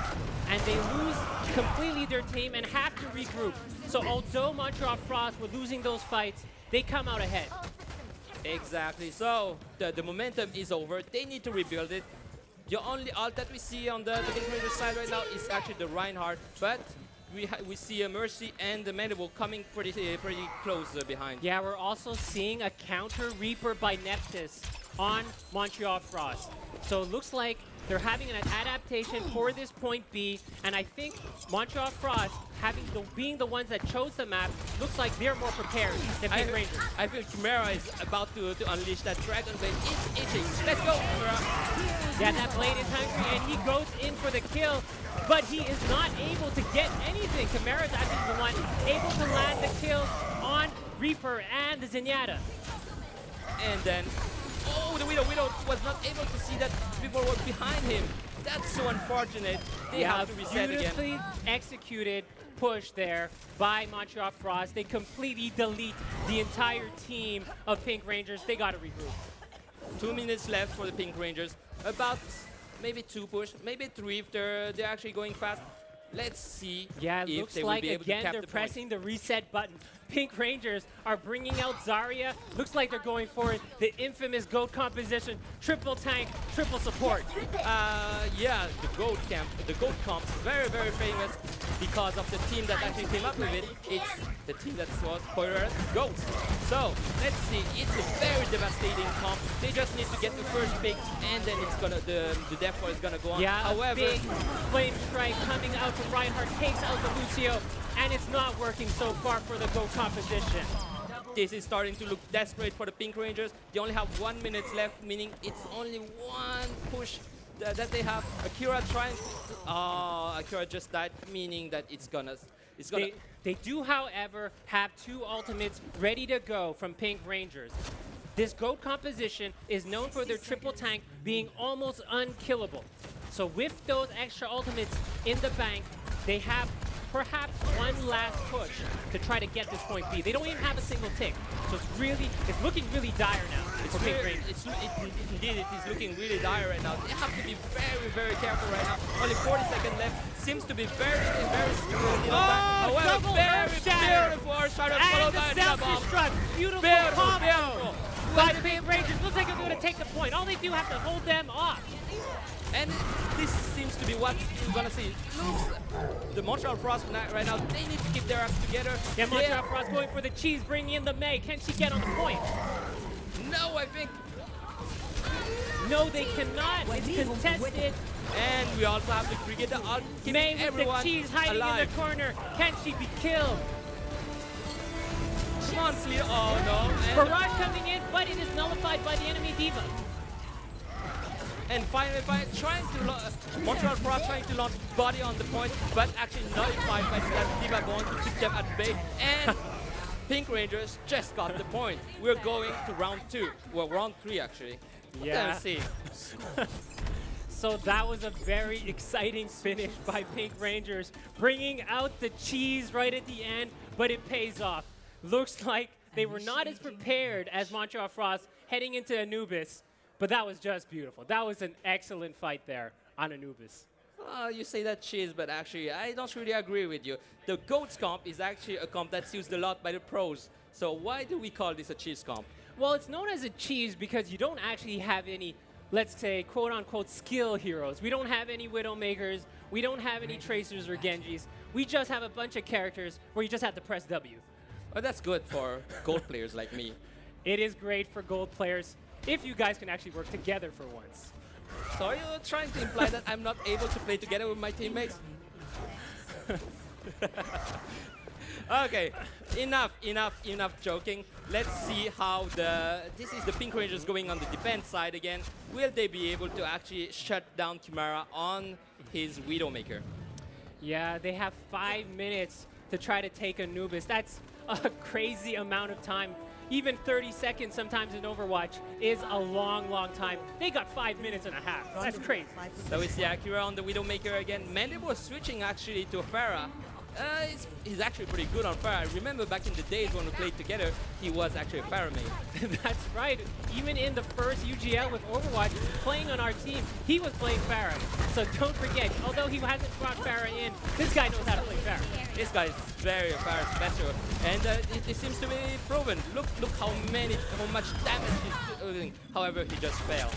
And they lose completely their team and have to regroup. So although Montreal Frost were losing those fights, they come out ahead. Exactly. So the momentum is over. They need to rebuild it. The only ult that we see on the Pink Rangers side right now is actually the Reinhardt, but we see a Mercy and the Mandible coming pretty close behind. Yeah, we're also seeing a counter Reaper by Neptus on Montreal Frost. So it looks like they're having an adaptation for this point B, and I think Montreal Frost, being the ones that chose the map, looks like they're more prepared than Pink Rangers. I feel Chimera is about to unleash that Dragon Blade. It's itching. Let's go, Chimera. Yeah, that blade is hungry, and he goes in for the kill, but he is not able to get anything. Chimera's actually the one able to land the kill on Reaper and the Zenyatta. And then, oh, the Widow was not able to see that people were behind him. That's so unfortunate. They have to reset again. Beautifully executed push there by Montreal Frost. They completely delete the entire team of Pink Rangers. They got to regroup. 2 minutes left for the Pink Rangers. About maybe 2 push, maybe 3 if they're actually going fast. Let's see if if looks they like will be able to again cap they're the pressing the reset button. Pink Rangers are bringing out Zarya. Looks like they're going for it. The infamous GOAT composition. Triple tank, triple support. Yeah, the GOAT comp, very, very famous because of the team that actually came up with it. It's the team that was spoiler GOAT. So let's see. It's a very devastating comp. They just need to get the first pick, and then it's gonna the death war is gonna go on. Yeah, however, big flame strike coming out from Reinhardt, takes out the Lucio, and it's not working so far for the GOAT composition. This is starting to look desperate for the Pink Rangers. They only have 1 minute left, meaning it's only one push that they have. Akira trying to, Akira just died, meaning that it's gonna. They do, however, have 2 ultimates ready to go from Pink Rangers. This GOAT composition is known for their triple tank being almost unkillable. So with those extra ultimates in the bank, they have perhaps one last push to try to get this point B. They don't even have a single tick. So it's looking really dire now for Pink Rangers. Indeed, it is looking really dire right now. They have to be very, very careful right now. Only 40 seconds left. Seems to be very little time. However, very beautiful shadow followed by a self-destruct. Beautiful combo by the Pink Rangers. Looks like they're going to take the point. All they do have to hold them off. And this seems to be what we're gonna see. The Montreal Frost right now, they need to keep their acts together. Yeah, Montreal Frost going for the cheese, bringing in the May. Can she get on the point? No, I think. No, they cannot. It's contested. And we also have the Brigada out, keeping May with everyone the cheese hiding alive. in the corner. Can she be killed? Come on, Sleer. Oh no. And Barrage coming in, but it is nullified by the enemy Diva. And finally, Montreal Frost trying to launch body on the point, but actually nullified by that Diva going to keep them at bay. And Pink Rangers just got the point. We're going to round 2. Well, round 3 actually. Yeah. Let's see. So that was a very exciting finish by Pink Rangers, bringing out the cheese right at the end, but it pays off. Looks like they were not as prepared as Montreal Frost heading into Anubis, but that was just beautiful. That was an excellent fight there on Anubis. You say that cheese, but actually I don't really agree with you. The GOATS comp is actually a comp that's used a lot by the pros. So why do we call this a cheese comp? Well, it's known as a cheese because you don't actually have any, let's say, quote-unquote skill heroes. We don't have any Widowmakers. We don't have any Tracers or Genjis. We just have a bunch of characters where you just have to press W. Oh, that's good for gold players like me. It is great for gold players if you guys can actually work together for once. So are you trying to imply that I'm not able to play together with my teammates? Okay, enough joking. Let's see how this is the Pink Rangers going on the defense side again. Will they be able to actually shut down Chimera on his Widowmaker? Yeah, they have 5 minutes to try to take Anubis. That's a crazy amount of time. Even 30 seconds sometimes in Overwatch is a long, long time. They got 5 minutes and a half. That's crazy. So we see Akira on the Widowmaker again. Mende was switching actually to Pharah. He's actually pretty good on Pharah. I remember back in the days when we played together, he was actually a Pharah main. That's right. Even in the first UGL with Overwatch, playing on our team, he was playing Pharah. So don't forget, although he hasn't brought Pharah in, this guy knows how to play Pharah. This guy is very Pharah special, and it seems to be proven. Look how much damage he's doing. However, he just failed.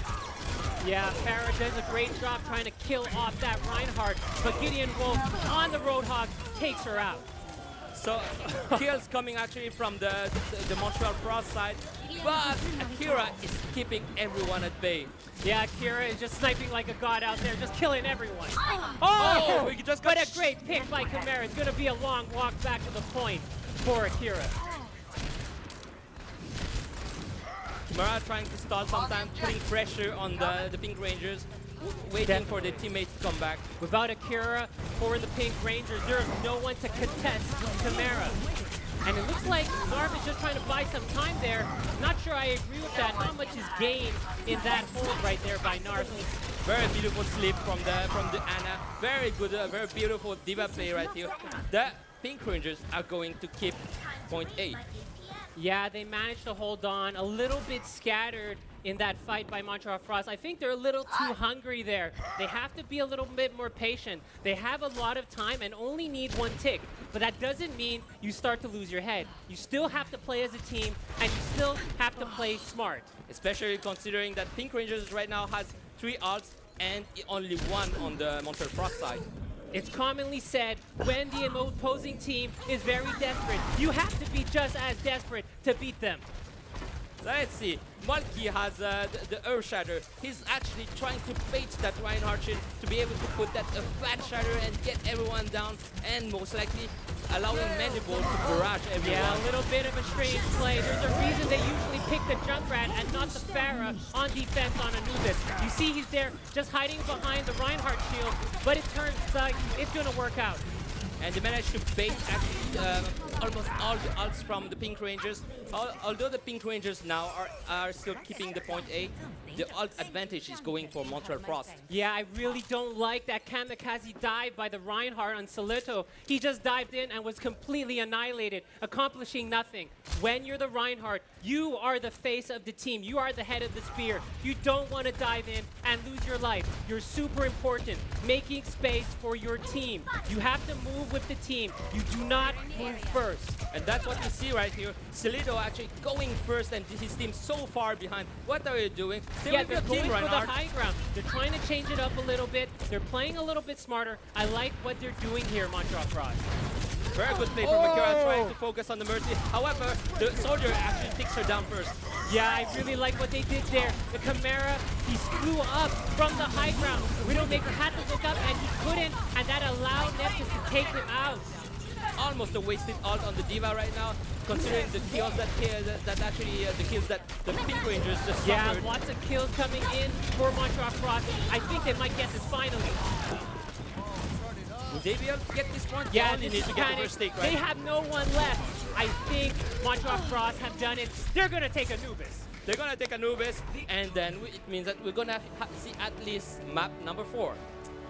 Yeah, Pharah does a great job trying to kill off that Reinhardt, but Gideon Wolf on the Roadhog takes her out. So kills coming actually from the Montreal Frost side, but Akira is keeping everyone at bay. Yeah, Akira is just sniping like a god out there, just killing everyone. Oh, he just got but a great pick by Chimera. It's going to be a long walk back to the point for Akira. Chimera trying to stall sometimes, putting pressure on the Pink Rangers, waiting for the teammates to come back. Without Akira for the Pink Rangers, there's no one to contest Chimera. And it looks like Narv is just trying to buy some time there. Not sure I agree with that. Not much is gained in that hold right there by Narv. Very beautiful sleep from the Ana. Very good, very beautiful diva play right here. The Pink Rangers are going to keep point A. Yeah, they managed to hold on, a little bit scattered in that fight by Montreal Frost. I think they're a little too hungry there. They have to be a little bit more patient. They have a lot of time and only need one tick. But that doesn't mean you start to lose your head. You still have to play as a team, and you still have to play smart. Especially considering that Pink Rangers right now has 3 ults and only 1 on the Montreal Frost side. It's commonly said when the opposing team is very desperate, you have to be just as desperate to beat them. Let's see. Malky has the Earth Shatter. He's actually trying to bait that Reinhardt shield to be able to put that fat shatter and get everyone down, and most likely allowing Mandible to barrage everyone. Yeah, a little bit of a strange play. There's a reason they usually pick the Junkrat and not the Pharah on defense on Anubis. You see he's there just hiding behind the Reinhardt shield, but it turns like it's going to work out. And they managed to bait actually almost all the ults from the Pink Rangers. Although the Pink Rangers now are still keeping the point A, the ult advantage is going for Montreal Frost. Yeah, I really don't like that kamikaze dive by the Reinhardt on Solito. He just dived in and was completely annihilated, accomplishing nothing. When you're the Reinhardt, you are the face of the team. You are the head of the spear. You don't want to dive in and lose your life. You're super important, making space for your team. You have to move with the team. You do not move first. And that's what you see right here. Solito actually going first and his team so far behind. What are you doing? Stay Yeah, with they're your going team, for the Reinhardt. high ground. They're trying to change it up a little bit. They're playing a little bit smarter. I like what they're doing here, Montreal Frost. Very good play from Akira, trying to focus on the Mercy. However, the soldier actually takes her down first. Yeah, I really like what they did there. The Chimera, he flew up from the high ground. Widowmaker had to look up and he couldn't, and that allowed Nephthys to take him out. Almost a wasted ult on the Diva right now, considering the kills that the kills that the Pink Rangers just Yeah, suffered. lots of kills coming in for Montreal Frost. I think they might get this finally. Will they be able to get this one? Yeah, They only this need is to get the panic. first take, They right? have no one left. I think Montreal Frost have done it. They're going to take Anubis. They're gonna take Anubis, and then it means that we're gonna see at least map number 4.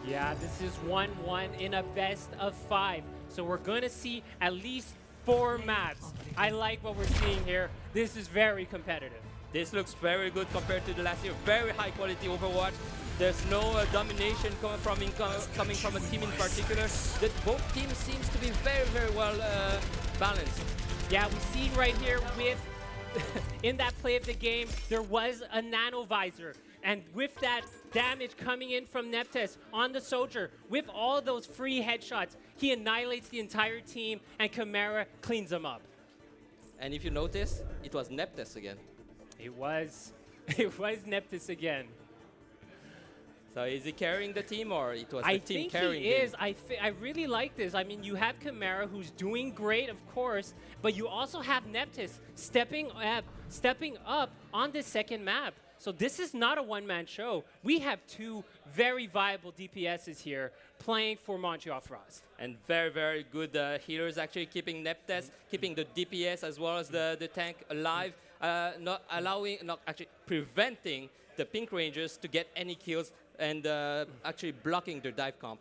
Yeah, this is 1-1 in a best of 5. So we're going to see at least 4 maps. I like what we're seeing here. This is very competitive. This looks very good compared to the last year. Very high quality Overwatch. There's no domination coming from a team in particular. That both teams seems to be very, very well balanced. Yeah, we see right here with in that play of the game, there was a nano visor. And with that damage coming in from Neptes on the soldier, with all those free headshots, he annihilates the entire team and Chimera cleans them up. And if you notice, it was Neptes again. It was Neptes again. So is he carrying the team, or it was the I team think carrying he him? is. I really like this. I mean, you have Chimera, who's doing great, of course, but you also have Neptes stepping up on this second map. So this is not a one-man show. We have 2 very viable DPSs here playing for Montreal Frost. And very, very good healers actually keeping Neptes, keeping the DPS as well as the tank alive, not actually preventing the Pink Rangers to get any kills and actually blocking their dive comp.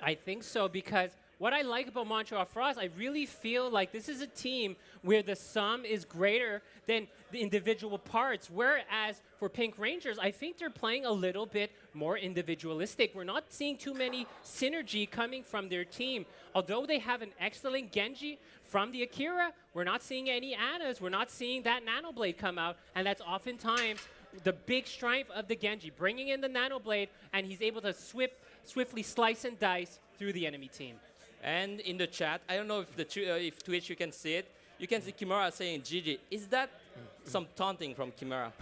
I think so, because what I like about Montreal Frost, I really feel like this is a team where the sum is greater than the individual parts, whereas for Pink Rangers, I think they're playing a little bit more individualistic. We're not seeing too many synergy coming from their team. Although they have an excellent Genji from the Akira, we're not seeing any Annas. We're not seeing that Nano Blade come out, and that's oftentimes the big strength of the Genji, bringing in the Nano Blade, and he's able to swiftly slice and dice through the enemy team. And in the chat, I don't know if if Twitch you can see it. You can see Chimera saying GG. Is that some taunting from Chimera?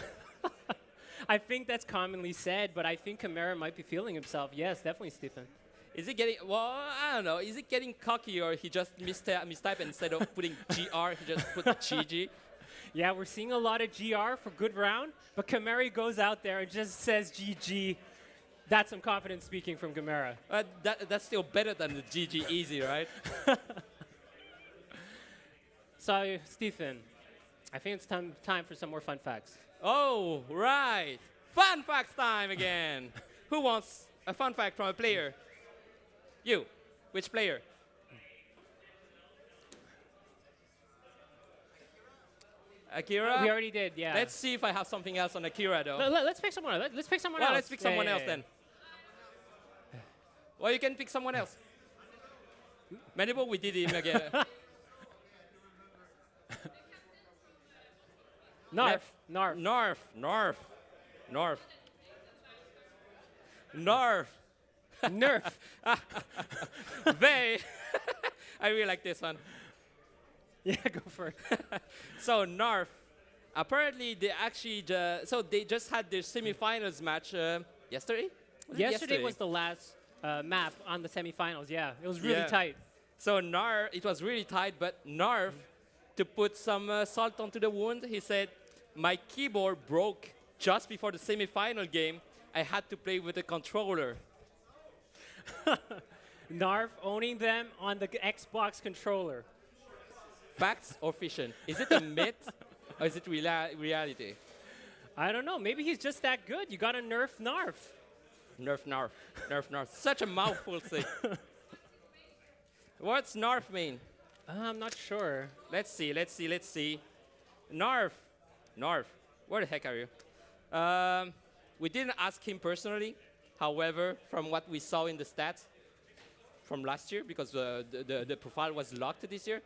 I think that's commonly said, but I think Chimera might be feeling himself. Yes, definitely, Stephen. Is he getting, well, I don't know. Is he getting cocky, or he just mistyped, and instead of putting GR, he just put GG? Yeah, we're seeing a lot of GR for good round, but Chimera goes out there and just says GG. That's some confidence speaking from Chimera. That's still better than the GG easy, right? So, Stephen, I think it's time for some more fun facts. Oh, right. Fun facts time again. Who wants a fun fact from a player? You. Which player? Akira? We already did, yeah. Let's see if I have something else on Akira, though. Let's pick someone else. Let's pick someone else. Well, let's pick someone else then. Well, you can pick someone else. Mandible, we did him again. Narf. Narf. Nerf. Very. I really like this one. Yeah, go for it. So Narf, apparently they actually they just had their semifinals match yesterday. Yesterday was the last map on the semifinals. Yeah, it was really tight. So Narf, it was really tight, but Narf, to put some salt onto the wound, he said, "My keyboard broke just before the semifinal game. I had to play with a controller." Narf owning them on the Xbox controller. Facts or fiction? Is it a myth or is it reality? I don't know. Maybe he's just that good. You got to nerf Narf. Nerf Narf. Nerf Narf. Such a mouthful thing. What's Narf mean? I'm not sure. Let's see. Narf. Where the heck are you? We didn't ask him personally. However, from what we saw in the stats from last year, because the profile was locked this year,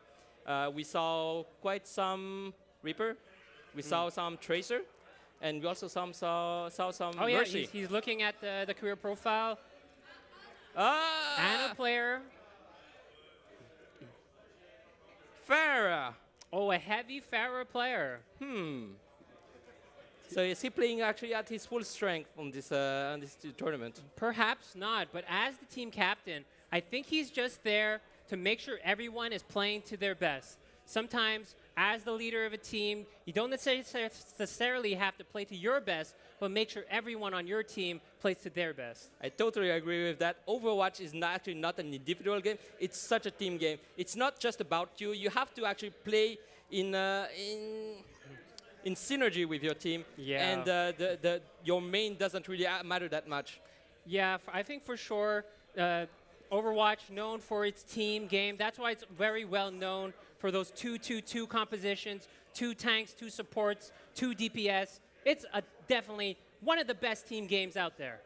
we saw quite some Reaper. We saw some Tracer. And we also saw some Mercy. Yeah, he's looking at the career profile. Ah! And a player. Farah. Oh, a heavy Farah player. So is he playing actually at his full strength on this tournament? Perhaps not, but as the team captain, I think he's just there to make sure everyone is playing to their best. Sometimes as the leader of a team, you don't necessarily have to play to your best, but make sure everyone on your team plays to their best. I totally agree with that. Overwatch is actually not an individual game. It's such a team game. It's not just about you. You have to actually play in synergy with your team. Yeah. And your main doesn't really matter that much. Yeah, I think for sure, Overwatch, known for its team game. That's why it's very well known for those 2-2-2 compositions, 2 tanks, 2 supports, 2 DPS. It's definitely one of the best team games out there.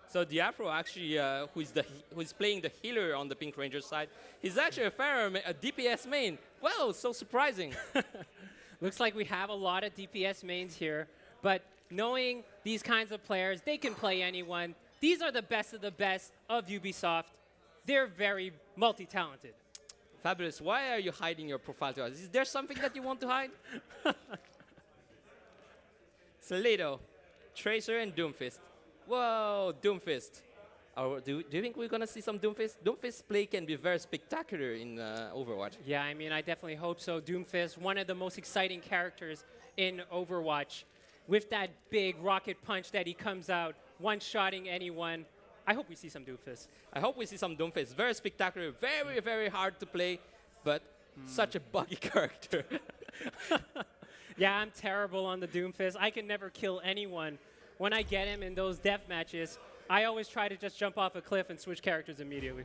So the Afro actually, who's playing the healer on the Pink Ranger side, he's actually a DPS main. Well, so surprising. Looks like we have a lot of DPS mains here, but knowing these kinds of players, they can play anyone. These are the best of Ubisoft. They're very multi-talented. Fabulous. Why are you hiding your profile to us? Is there something that you want to hide? Saledo, Tracer, and Doomfist. Whoa, Doomfist. Do you think we're going to see some Doomfist? Doomfist play can be very spectacular in Overwatch. Yeah, I mean, I definitely hope so. Doomfist, one of the most exciting characters in Overwatch. With that big rocket punch that he comes out, one-shotting anyone. I hope we see some Doomfist. I hope we see some Doomfist. Very spectacular, very, very hard to play, but such a buggy character. Yeah, I'm terrible on the Doomfist. I can never kill anyone. When I get him in those death matches, I always try to just jump off a cliff and switch characters immediately.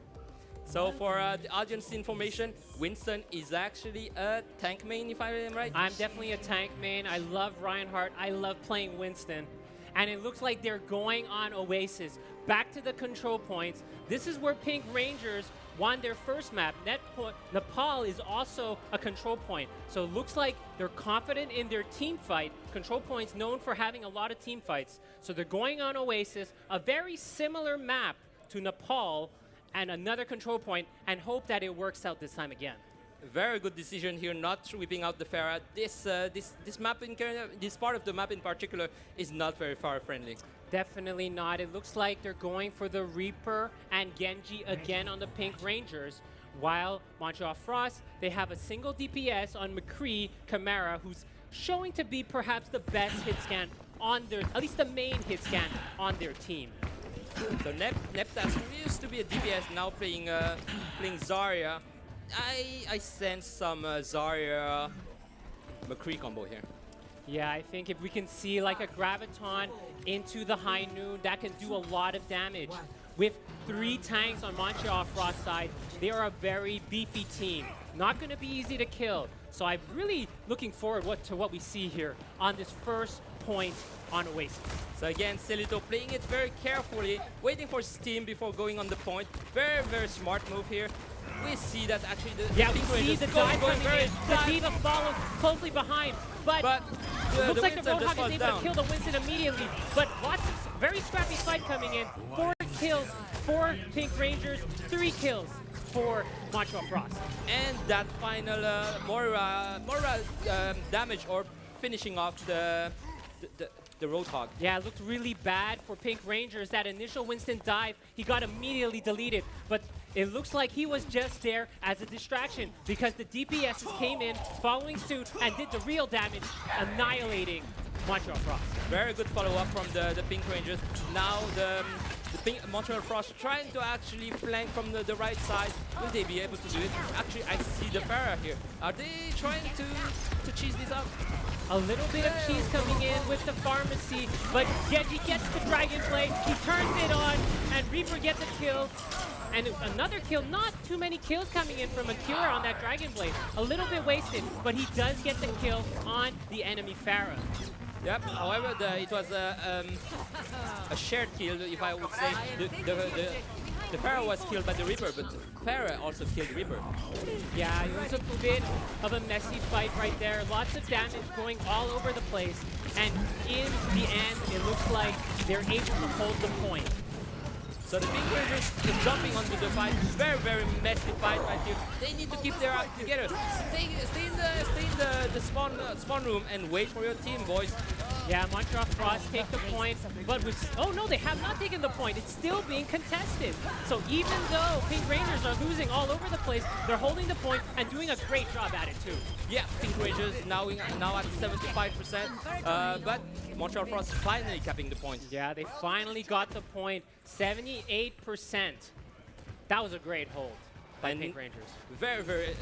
So for the audience information, Winston is actually a tank main, if I am right? I'm definitely a tank main. I love Reinhardt. I love playing Winston. And it looks like they're going on Oasis. Back to the control points. This is where Pink Rangers won their first map. Nepal is also a control point. So it looks like they're confident in their team fight. Control points known for having a lot of team fights. So they're going on Oasis, a very similar map to Nepal, and another control point, and hope that it works out this time again. Very good decision here, not sweeping out the Pharah. This map this part of the map in particular is not very Pharah friendly. Definitely not. It looks like they're going for the Reaper and Genji again on the Pink Rangers. While Montreal Frost, they have a single DPS on McCree Camara, who's showing to be perhaps the best hit scan on their, at least the main hit scan on their team. So Neptas, who used to be a DPS, now playing Zarya. I sense some Zarya McCree combo here. Yeah, I think if we can see like a Graviton into the High Noon, that can do a lot of damage. With 3 tanks on Montreal Frost side, they are a very beefy team. Not going to be easy to kill. So I'm really looking forward to what we see here on this first point on Oasis. So again, Celito playing it very carefully, waiting for steam before going on the point. Very, very smart move here. We see that actually the Pink we see Rangers the dive coming in. The dive. Diva follows closely behind, but looks like the Roadhog is able to kill the Winston immediately. But lots of very scrappy fight coming in. 4 kills for Pink Rangers, 3 kills for Montreal Frost. And that final damage or finishing off the Roadhog. Yeah, it looked really bad for Pink Rangers. That initial Winston dive, he got immediately deleted. But it looks like he was just there as a distraction because the DPSs came in following suit and did the real damage, annihilating Montreal Frost. Very good follow-up from the Pink Rangers. Now the Montreal Frost trying to actually flank from the right side. Will they be able to do it? Actually, I see the Pharah here. Are they trying to cheese this up? A little bit of cheese coming in with the pharmacy, but Genji gets the Dragon Blade, he turns it on, and Reaper gets a kill. And another kill, not too many kills coming in from Akira on that Dragon Blade. A little bit wasted, but he does get the kill on the enemy Pharah. Yep, however, it was a shared kill, if I would say. The Pharah was killed by the Reaper, but Pharah also killed Reaper. Yeah, it was a bit of a messy fight right there. Lots of damage going all over the place. And in the end, it looks like they're able to hold the point. So the Pink Rangers is jumping onto the fight. Very, very messy fight right here. They need to keep their act together. Stay in the spawn room and wait for your team, boys. Yeah, Montreal Frost take the point, but oh no, they have not taken the point. It's still being contested. So even though Pink Rangers are losing all over the place, they're holding the point and doing a great job at it too. Yeah, Pink Rangers now at 75%, but Montreal Frost finally capping the point. Yeah, they finally got the point, 78%. That was a great hold by Pink Rangers. Very, very,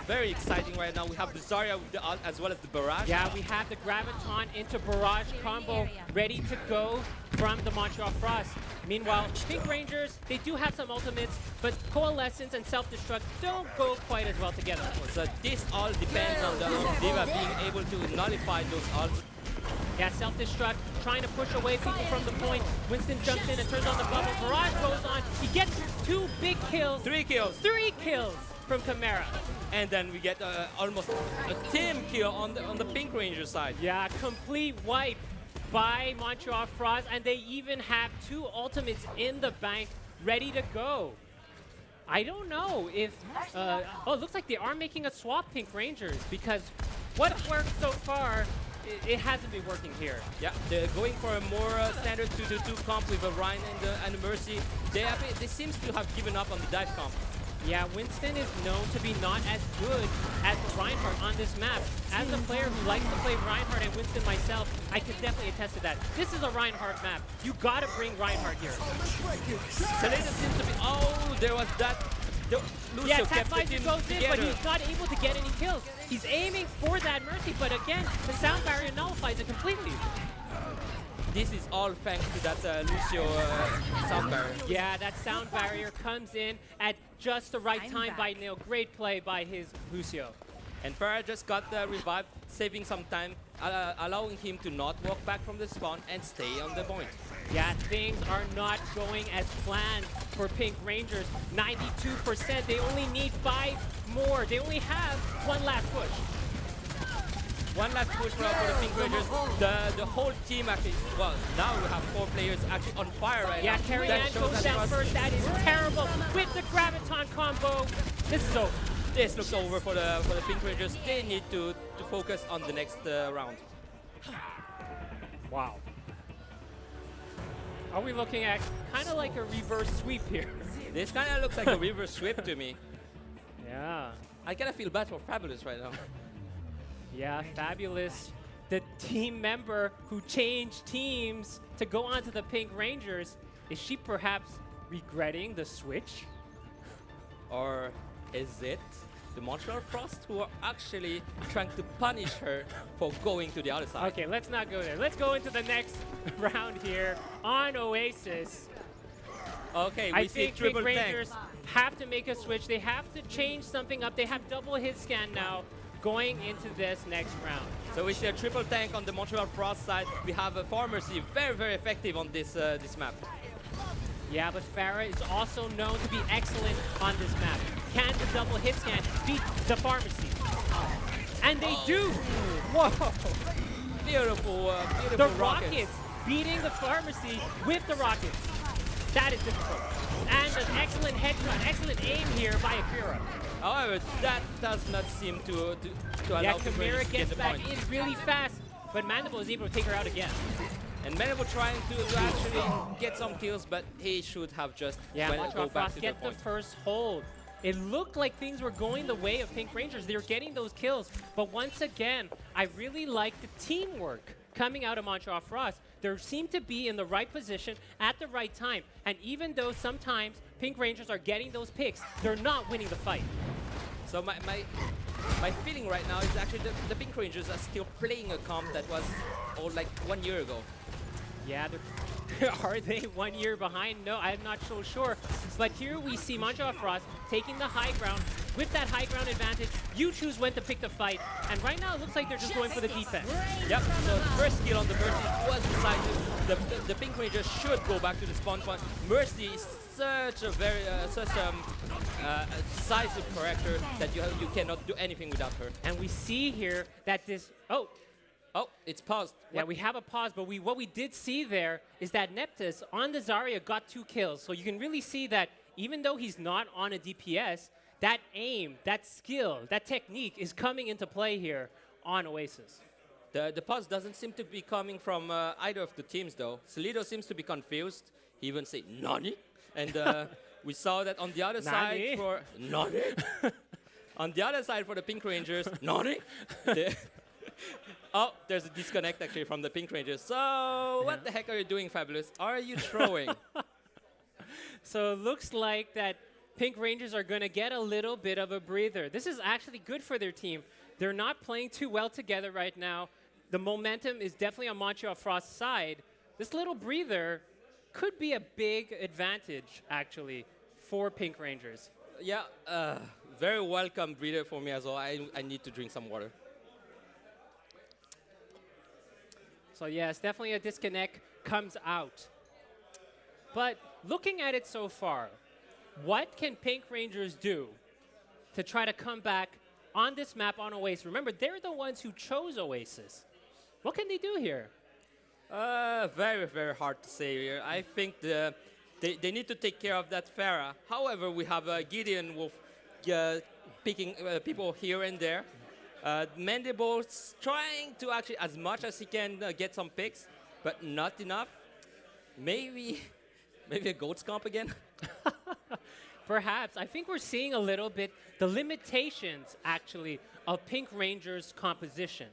very exciting right now. We have the Zarya with the ult as well as the barrage. Yeah, we have the Graviton into barrage combo ready to go from the Montreal Frost. Meanwhile, Pink Rangers, they do have some ultimates, but Coalescence and Self-Destruct don't go quite as well together. So this all depends on the Diva being able to nullify those ults. Yeah, Self-Destruct trying to push away people from the point. Winston jumps in and turns on the bubble. Barrage goes on. He gets 2 big kills. 3 kills. 3 kills from Chimera. And then we get almost a team kill on the Pink Ranger side. Yeah, complete wipe by Montreal Frost, and they even have 2 ultimates in the bank ready to go. I don't know if... oh, it looks like they are making a swap, Pink Rangers, because what worked so far, it hasn't been working here. Yeah, they're going for a more standard 2-2-2 comp with a Ryan and a Mercy. They seems to have given up on the dive comp. Yeah, Winston is known to be not as good as Reinhardt on this map. As a player who likes to play Reinhardt and Winston myself, I can definitely attest to that. This is a Reinhardt map. You gotta bring Reinhardt here. Selena seems to be... Oh, there was that... Lucio yeah, kept the Tapvisor team goes in, together. but he's not able to get any kills. He's aiming for that Mercy, but again, the sound barrier nullifies it completely. This is all thanks to that Lucio sound barrier. Yeah, that sound barrier comes in at just the right time by Neil. Great play by his Lucio. And Farah just got revived, saving some time, allowing him to not walk back from the spawn and stay on the point. Yeah, things are not going as planned for Pink Rangers. 92%, they only need 5 more. They only have 1 last push. One last push for the Pink Rangers. The whole team actually, well, now we have 4 players actually on fire right now. Yeah, Carrie Ann goes down first. That is terrible. With the Graviton combo, this is over. This looks over for the Pink Rangers. They need to focus on the next round. Wow. Are we looking at kind of like a reverse sweep here? This kind of looks like a reverse sweep to me. Yeah. I kind of feel bad for Fabulous right now. Yeah, Fabulous, the team member who changed teams to go onto the Pink Rangers. Is she perhaps regretting the switch? Or is it the Montreal Frost who are actually trying to punish her for going to the other side? Okay, let's not go there. Let's go into the next round here on Oasis. Okay, we see think triple Pink tank. Rangers have to make a switch. They have to change something up. They have double hit scan now going into this next round. So we see a triple tank on the Montreal Frost side. We have a Pharmacy, very, very effective on this this map. Yeah, but Farah is also known to be excellent on this map. Can the double hit scan beat the Pharmacy? And they do! Whoa! Beautiful, beautiful The Rockets beating the Pharmacy with the Rockets. That is difficult. And an excellent headshot, excellent aim here by Akira. However, that does not seem to allow Yeah, Pink Chimera Rangers to get gets the back point. in really fast, but Mandible is able to take her out again. And Mandible trying to actually get some kills, but he should have just Montreal go back Frost to get the the point. first hold. It looked like things were going the way of Pink Rangers. They were getting those kills. But once again, I really like the teamwork coming out of Montreal Frost. They seem to be in the right position at the right time. And even though sometimes Pink Rangers are getting those picks, they're not winning the fight. So my feeling right now is actually the Pink Rangers are still playing a comp that was like 1 year ago. Yeah, are they 1 year behind? No, I'm not so sure. But here we see Montreal Frost taking the high ground. With that high ground advantage, you choose when to pick the fight. And right now, it looks like they're just going for the defense. Yep, so the first kill on the Mercy was decisive. The Pink Rangers should go back to the spawn point. Mercy is such a very, decisive character that you cannot do anything without her. And we see here that this... Oh, it's paused. Yeah, we have a pause, but what we did see there is that Neptus on the Zarya got 2 kills. So you can really see that even though he's not on a DPS, that aim, that skill, that technique is coming into play here on Oasis. The pause doesn't seem to be coming from either of the teams, though. Solito seems to be confused. He even said, "Nani?" And we saw that on the other side for Nani. On the other side for the Pink Rangers, Nani. Oh, there's a disconnect actually from the Pink Rangers. So what the heck are you doing, Fabulous? Are you throwing? So it looks like that Pink Rangers are going to get a little bit of a breather. This is actually good for their team. They're not playing too well together right now. The momentum is definitely on Montreal Frost's side. This little breather could be a big advantage, actually, for Pink Rangers. Yeah, very welcome breather for me as well. I need to drink some water. So yes, definitely a disconnect comes out. But looking at it so far, what can Pink Rangers do to try to come back on this map on Oasis? Remember, they're the ones who chose Oasis. What can they do here? Very, very hard to say here. I think they need to take care of that Pharah. However, we have Gideon Wolf picking people here and there. Mandible's trying to actually, as much as he can, get some picks, but not enough. Maybe a goat scomp again? Perhaps. I think we're seeing a little bit the limitations, actually, of Pink Rangers' composition.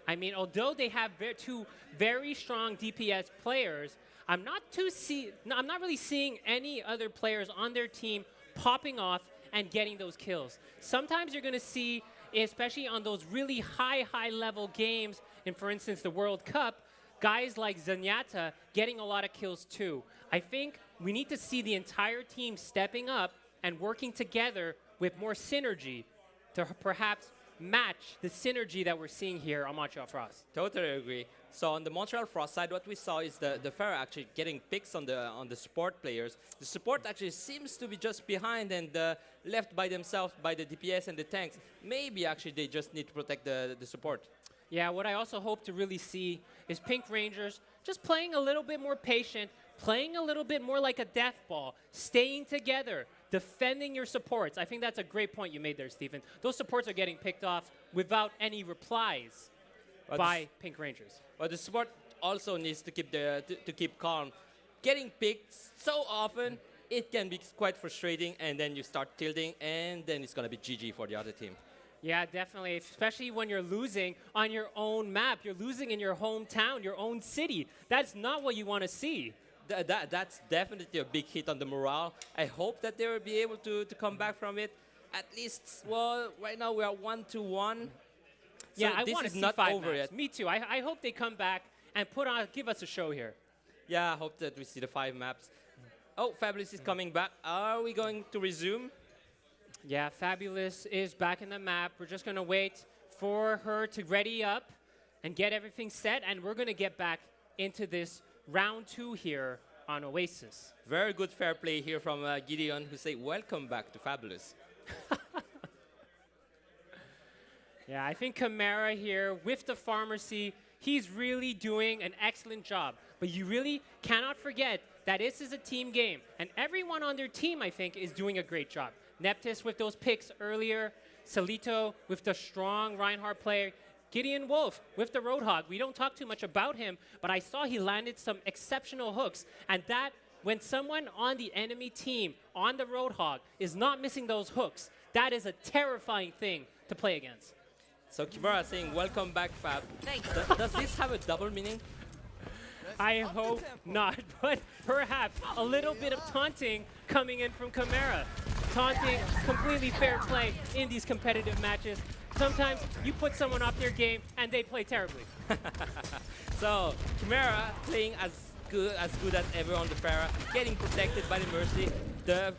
I mean, although they have two very strong DPS players, I'm not really seeing any other players on their team popping off and getting those kills. Sometimes you're going to see, especially on those really high-level games, in, for instance, the World Cup, guys like Zenyatta getting a lot of kills too. I think we need to see the entire team stepping up and working together with more synergy to perhaps match the synergy that we're seeing here on Montreal Frost. Totally agree. So on the Montreal Frost side, what we saw is the Pharah actually getting picks on the support players. The support actually seems to be just behind and left by themselves by the DPS and the tanks. Maybe actually they just need to protect the support. Yeah, what I also hope to really see is Pink Rangers just playing a little bit more patient, playing a little bit more like a death ball, staying together, defending your supports. I think that's a great point you made there, Stephen. Those supports are getting picked off without any replies by Pink Rangers. But the support also needs to keep calm. Getting picked so often, it can be quite frustrating, and then you start tilting, and then it's going to be GG for the other team. Yeah, definitely, especially when you're losing on your own map. You're losing in your hometown, your own city. That's not what you want to see. That's definitely a big hit on the morale. I hope that they will be able to come back from it. At least, well, right now we are 1-1. So yeah, I want to see not 5 over maps. yet. Me too. I hope they come back and give us a show here. Yeah, I hope that we see the 5 maps. Oh, Fabulous is coming back. Are we going to resume? Yeah, Fabulous is back in the map. We're just going to wait for her to ready up and get everything set, and we're going to get back into this round 2 here on Oasis. Very good fair play here from Gideon, who say, welcome back to Fabulous. Yeah, I think Chimera here with the pharmacy, he's really doing an excellent job. But you really cannot forget that this is a team game. And everyone on their team, I think, is doing a great job. Neptus with those picks earlier, Solito with the strong Reinhardt player, Gideon Wolf with the Roadhog. We don't talk too much about him, but I saw he landed some exceptional hooks. And that, when someone on the enemy team, on the Roadhog, is not missing those hooks, that is a terrifying thing to play against. So Kimura saying, welcome back, Fab. Does this have a double meaning? I hope not, but perhaps a little bit of taunting coming in from Chimera. Taunting, completely fair play in these competitive matches. Sometimes you put someone off their game and they play terribly. So Chimera playing as good as ever on the Pharah, getting protected by the Mercy. The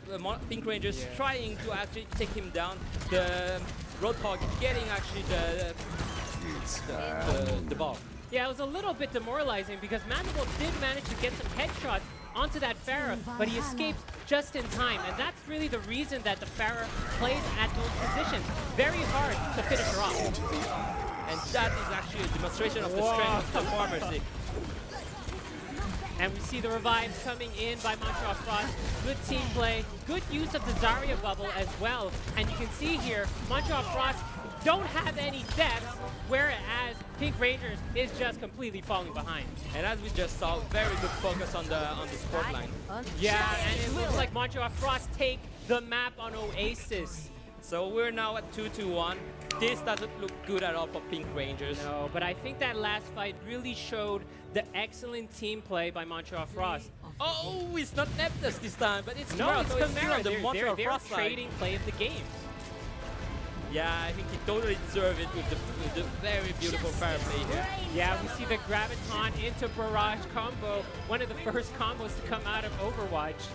Pink Rangers trying to actually take him down. The Roadhog getting actually the ball. Yeah, it was a little bit demoralizing because Mandible did manage to get some headshots onto that Pharah, but he escaped just in time. And that's really the reason that the Pharah plays at those positions. Very hard to finish her off. And that is actually a demonstration of the strength of Pharmacy. And we see the revives coming in by Montreal Frost. Good team play, good use of the Zarya bubble as well. And you can see here, Montreal Frost don't have any depth, whereas Pink Rangers is just completely falling behind. And as we just saw, very good focus on the sport line. Yeah, and it looks like Montreal Frost take the map on Oasis. So we're now at 2-2-1. This doesn't look good at all for Pink Rangers. No, but I think that last fight really showed the excellent team play by Montreal Frost. Oh, it's not Neptus this time, but it's No, Chimera, it's so it's still Chimera. on the Montreal They're Frost side. trading play of the game. Yeah, I think he totally deserved it with the very beautiful fair play here. Yeah, we see the Graviton into Barrage combo, one of the first combos to come out of Overwatch.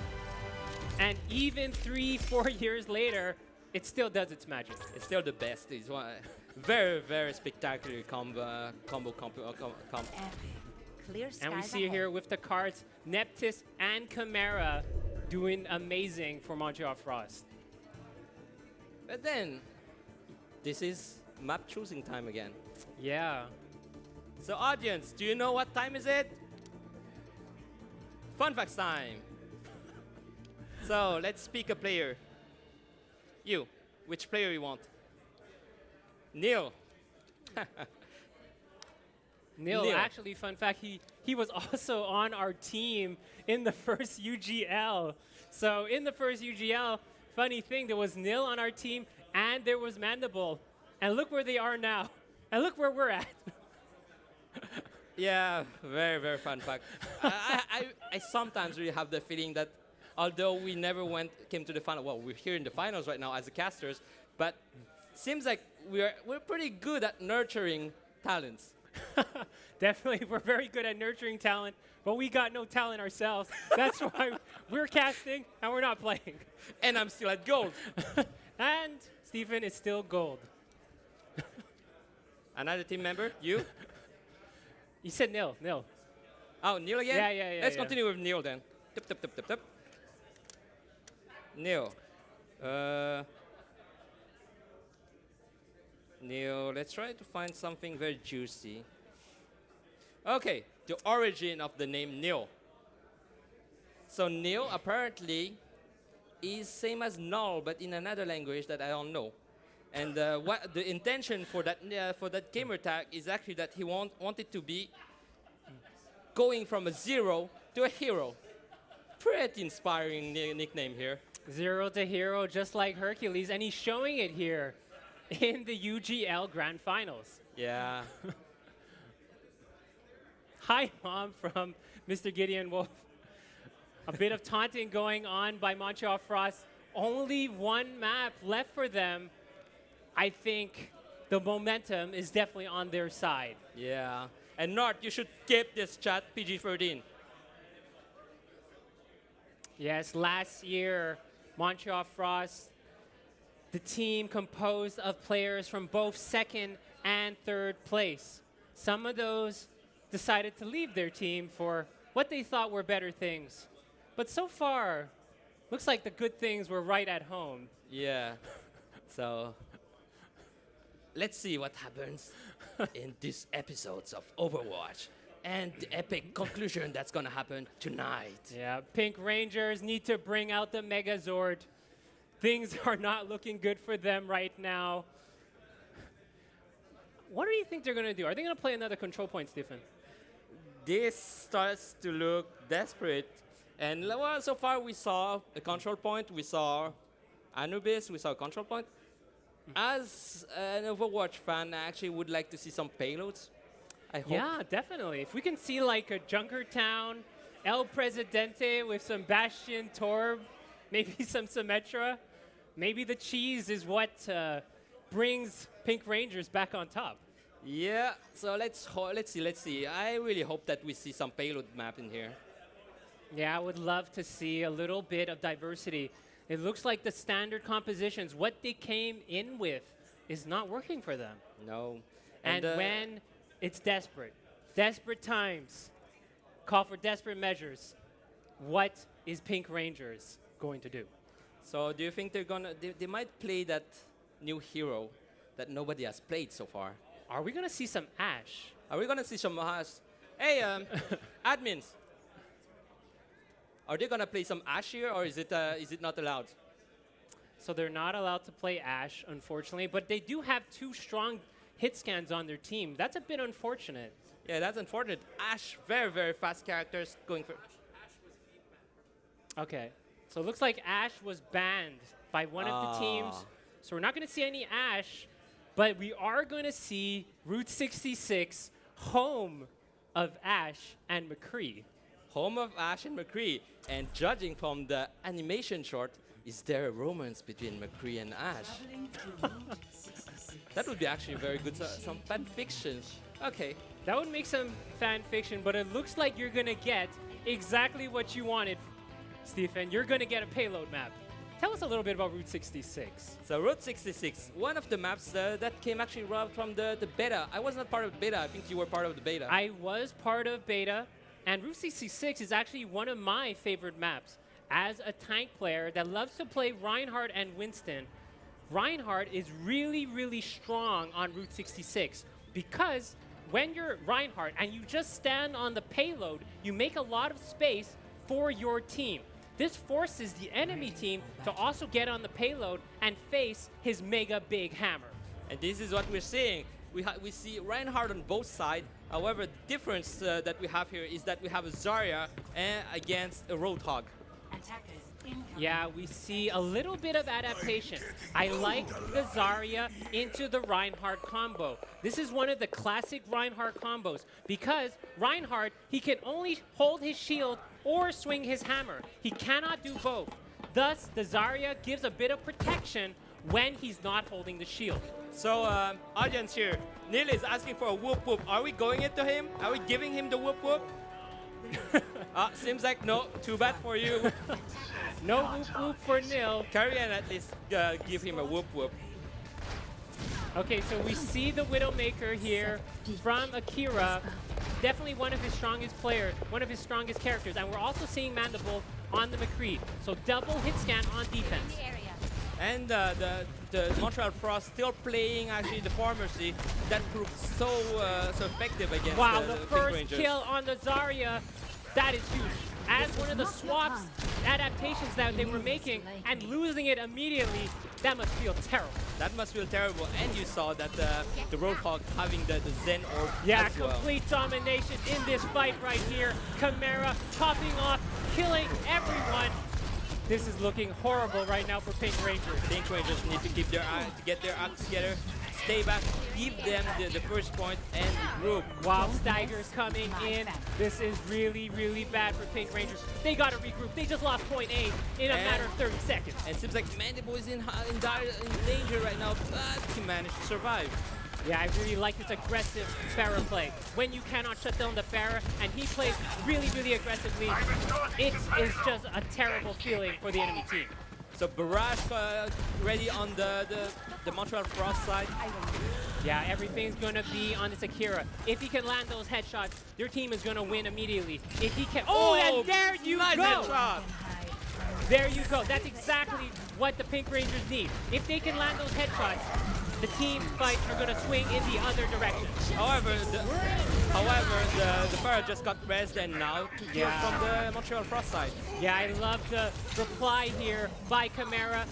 And even 3-4 years later, it still does its magic. It's still the best. It's one very, very spectacular combo. Clear And we skies see ahead. here with the cards, Neptus and Chimera doing amazing for Montreal Frost. But then, this is map choosing time again. Yeah. So audience, do you know what time is it? Fun facts time. So let's pick a player. You, which player you want? Neil. Neil, Neil. actually, fun fact, he was also on our team in the first UGL. So in the first UGL, funny thing, there was Neil on our team and there was Mandible. And look where they are now. And look where we're at. Yeah, very, very fun fact. I sometimes really have the feeling that although we never came to the final, well, we're here in the finals right now as the casters, but seems like we're pretty good at nurturing talents. Definitely, we're very good at nurturing talent, but we got no talent ourselves. That's why we're casting and we're not playing. And I'm still at gold. And Stephen is still gold. Another team member, you? You said Neil. Oh, Neil again? Yeah, Let's yeah. continue with Neil then. Tip. Neil. Neil, let's try to find something very juicy. Okay, the origin of the name Neil. So Neil apparently is same as null, but in another language that I don't know. And what the intention for that gamer tag is actually that he wanted to be going from a zero to a hero. Pretty inspiring nickname here. 0 to hero, just like Hercules, and he's showing it here in the UGL Grand Finals. Yeah. Hi, Mom, from Mr. Gideon Wolf. A bit of taunting going on by Montreal Frost. Only one map left for them. I think the momentum is definitely on their side. Yeah. And Nort, you should keep this chat PG-13. Yes, last year, Montreal Frost, the team composed of players from both second and third place. Some of those decided to leave their team for what they thought were better things. But so far, looks like the good things were right at home. Yeah. So let's see what happens in these episodes of Overwatch and the epic conclusion that's gonna happen tonight. Yeah, Pink Rangers need to bring out the Megazord. Things are not looking good for them right now. What do you think they're going to do? Are they going to play another control point, Stephen? This starts to look desperate. And well, so far we saw a control point, we saw Anubis, we saw a control point. As an Overwatch fan, I actually would like to see some payloads. I hope. Yeah, definitely. If we can see like a Junkertown, El Presidente with some Bastion, Torb, maybe some Symmetra, maybe the cheese is what brings Pink Rangers back on top. Yeah, so let's see. I really hope that we see some payload map in here. Yeah, I would love to see a little bit of diversity. It looks like the standard compositions, what they came in with, is not working for them. No. And when it's desperate times, call for desperate measures, what is Pink Rangers going to do? So do you think they might play that new hero that nobody has played so far? Are we going to see some Ash? Are we gonna see some Hey, admins. Are they gonna play some Ash here, or is it not allowed? so they're not allowed to play Ashe, unfortunately. But they do have 2 strong hit scans on their team. That's a bit unfortunate. Yeah, that's unfortunate. Ashe, very, very fast characters going for... Okay, so it looks like Ashe was banned by one of the teams. So we're not going to see any Ashe, but we are going to see Route 66, home of Ashe and McCree. Home of Ashe and McCree. And judging from the animation short, is there a romance between McCree and Ashe? That would be actually very good. Some fan fiction. Okay. That would make some fan fiction, but it looks like you're going to get exactly what you wanted, Stephen. You're going to get a payload map. Tell us a little bit about Route 66. So Route 66, one of the maps that came actually right from the beta. I was not part of the beta. I think you were part of the beta. I was part of beta, and Route 66 is actually one of my favorite maps. As a tank player that loves to play Reinhardt and Winston, Reinhardt is really, really strong on Route 66 because when you're Reinhardt and you just stand on the payload, you make a lot of space for your team. This forces the enemy team to also get on the payload and face his mega big hammer. And this is what we're seeing. We see Reinhardt on both sides. However, the difference that we have here is that we have a Zarya against a Roadhog. Yeah, we see a little bit of adaptation. I like the Zarya into the Reinhardt combo. This is one of the classic Reinhardt combos because Reinhardt, he can only hold his shield or swing his hammer. He cannot do both. Thus, the Zarya gives a bit of protection when he's not holding the shield. So, audience here, Neil is asking for a whoop whoop. Are we going into him? Are we giving him the whoop whoop? Seems like no. Too bad for you. No whoop whoop for Nil. Carrion at least give him a whoop whoop. Okay, so we see the Widowmaker here from Akira. Definitely one of his strongest players, one of his strongest characters. And we're also seeing Mandible on the McCree. So double hit scan on defense. And the Montreal Frost still playing actually the Pharmacy. That proved so effective against the Pink first Rangers. kill on the Zarya. That is huge. As one of the swaps adaptations that they were making and losing it immediately, that must feel terrible. That must feel terrible. And you saw that the Roadhog having the Zen Orb Yeah, as well. complete domination in this fight right here. Chimera topping off, killing everyone. This is looking horrible right now for Pink Rangers. Pink Rangers need to keep get their act together, stay back, give them the first point and group. Wow, Stagger's coming in. This is really, really bad for Pink Rangers. They got to regroup. They just lost point A in a matter of 30 seconds. And it seems like Mandible is in danger right now, but he managed to survive. Yeah, I really like this aggressive Pharah play. When you cannot shut down the Pharah, and he plays really, really aggressively, it is just a terrible feeling for the enemy team. So Barrage ready on the Montreal Frost side. Yeah, everything's going to be on this Akira. If he can land those headshots, their team is going to win immediately. If he can... Oh, and there you nice go! Headshot. There you go. That's exactly what the Pink Rangers need. If they can land those headshots, the team fights are going to swing in the other direction. However, the Pharah just got rest and now to kill from the Montreal Frost side. Yeah, I love the reply here by Chimera.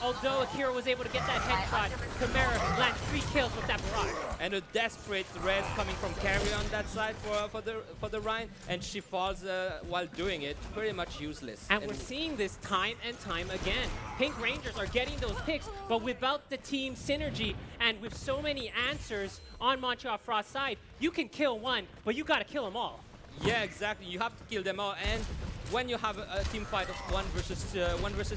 Although Akira was able to get that headshot, Chimera lands 3 kills with that barrage. And a desperate rest coming from Carrie on that side for the Rhine, and she falls while doing it. Pretty much useless. And we're seeing this time and time again. Pink Rangers are getting those picks, but without the team synergy and with so many answers on Montreal Frost side, you can kill one, but you got to kill them all. Yeah, exactly. You have to kill them all. And when you have a team fight of 1 versus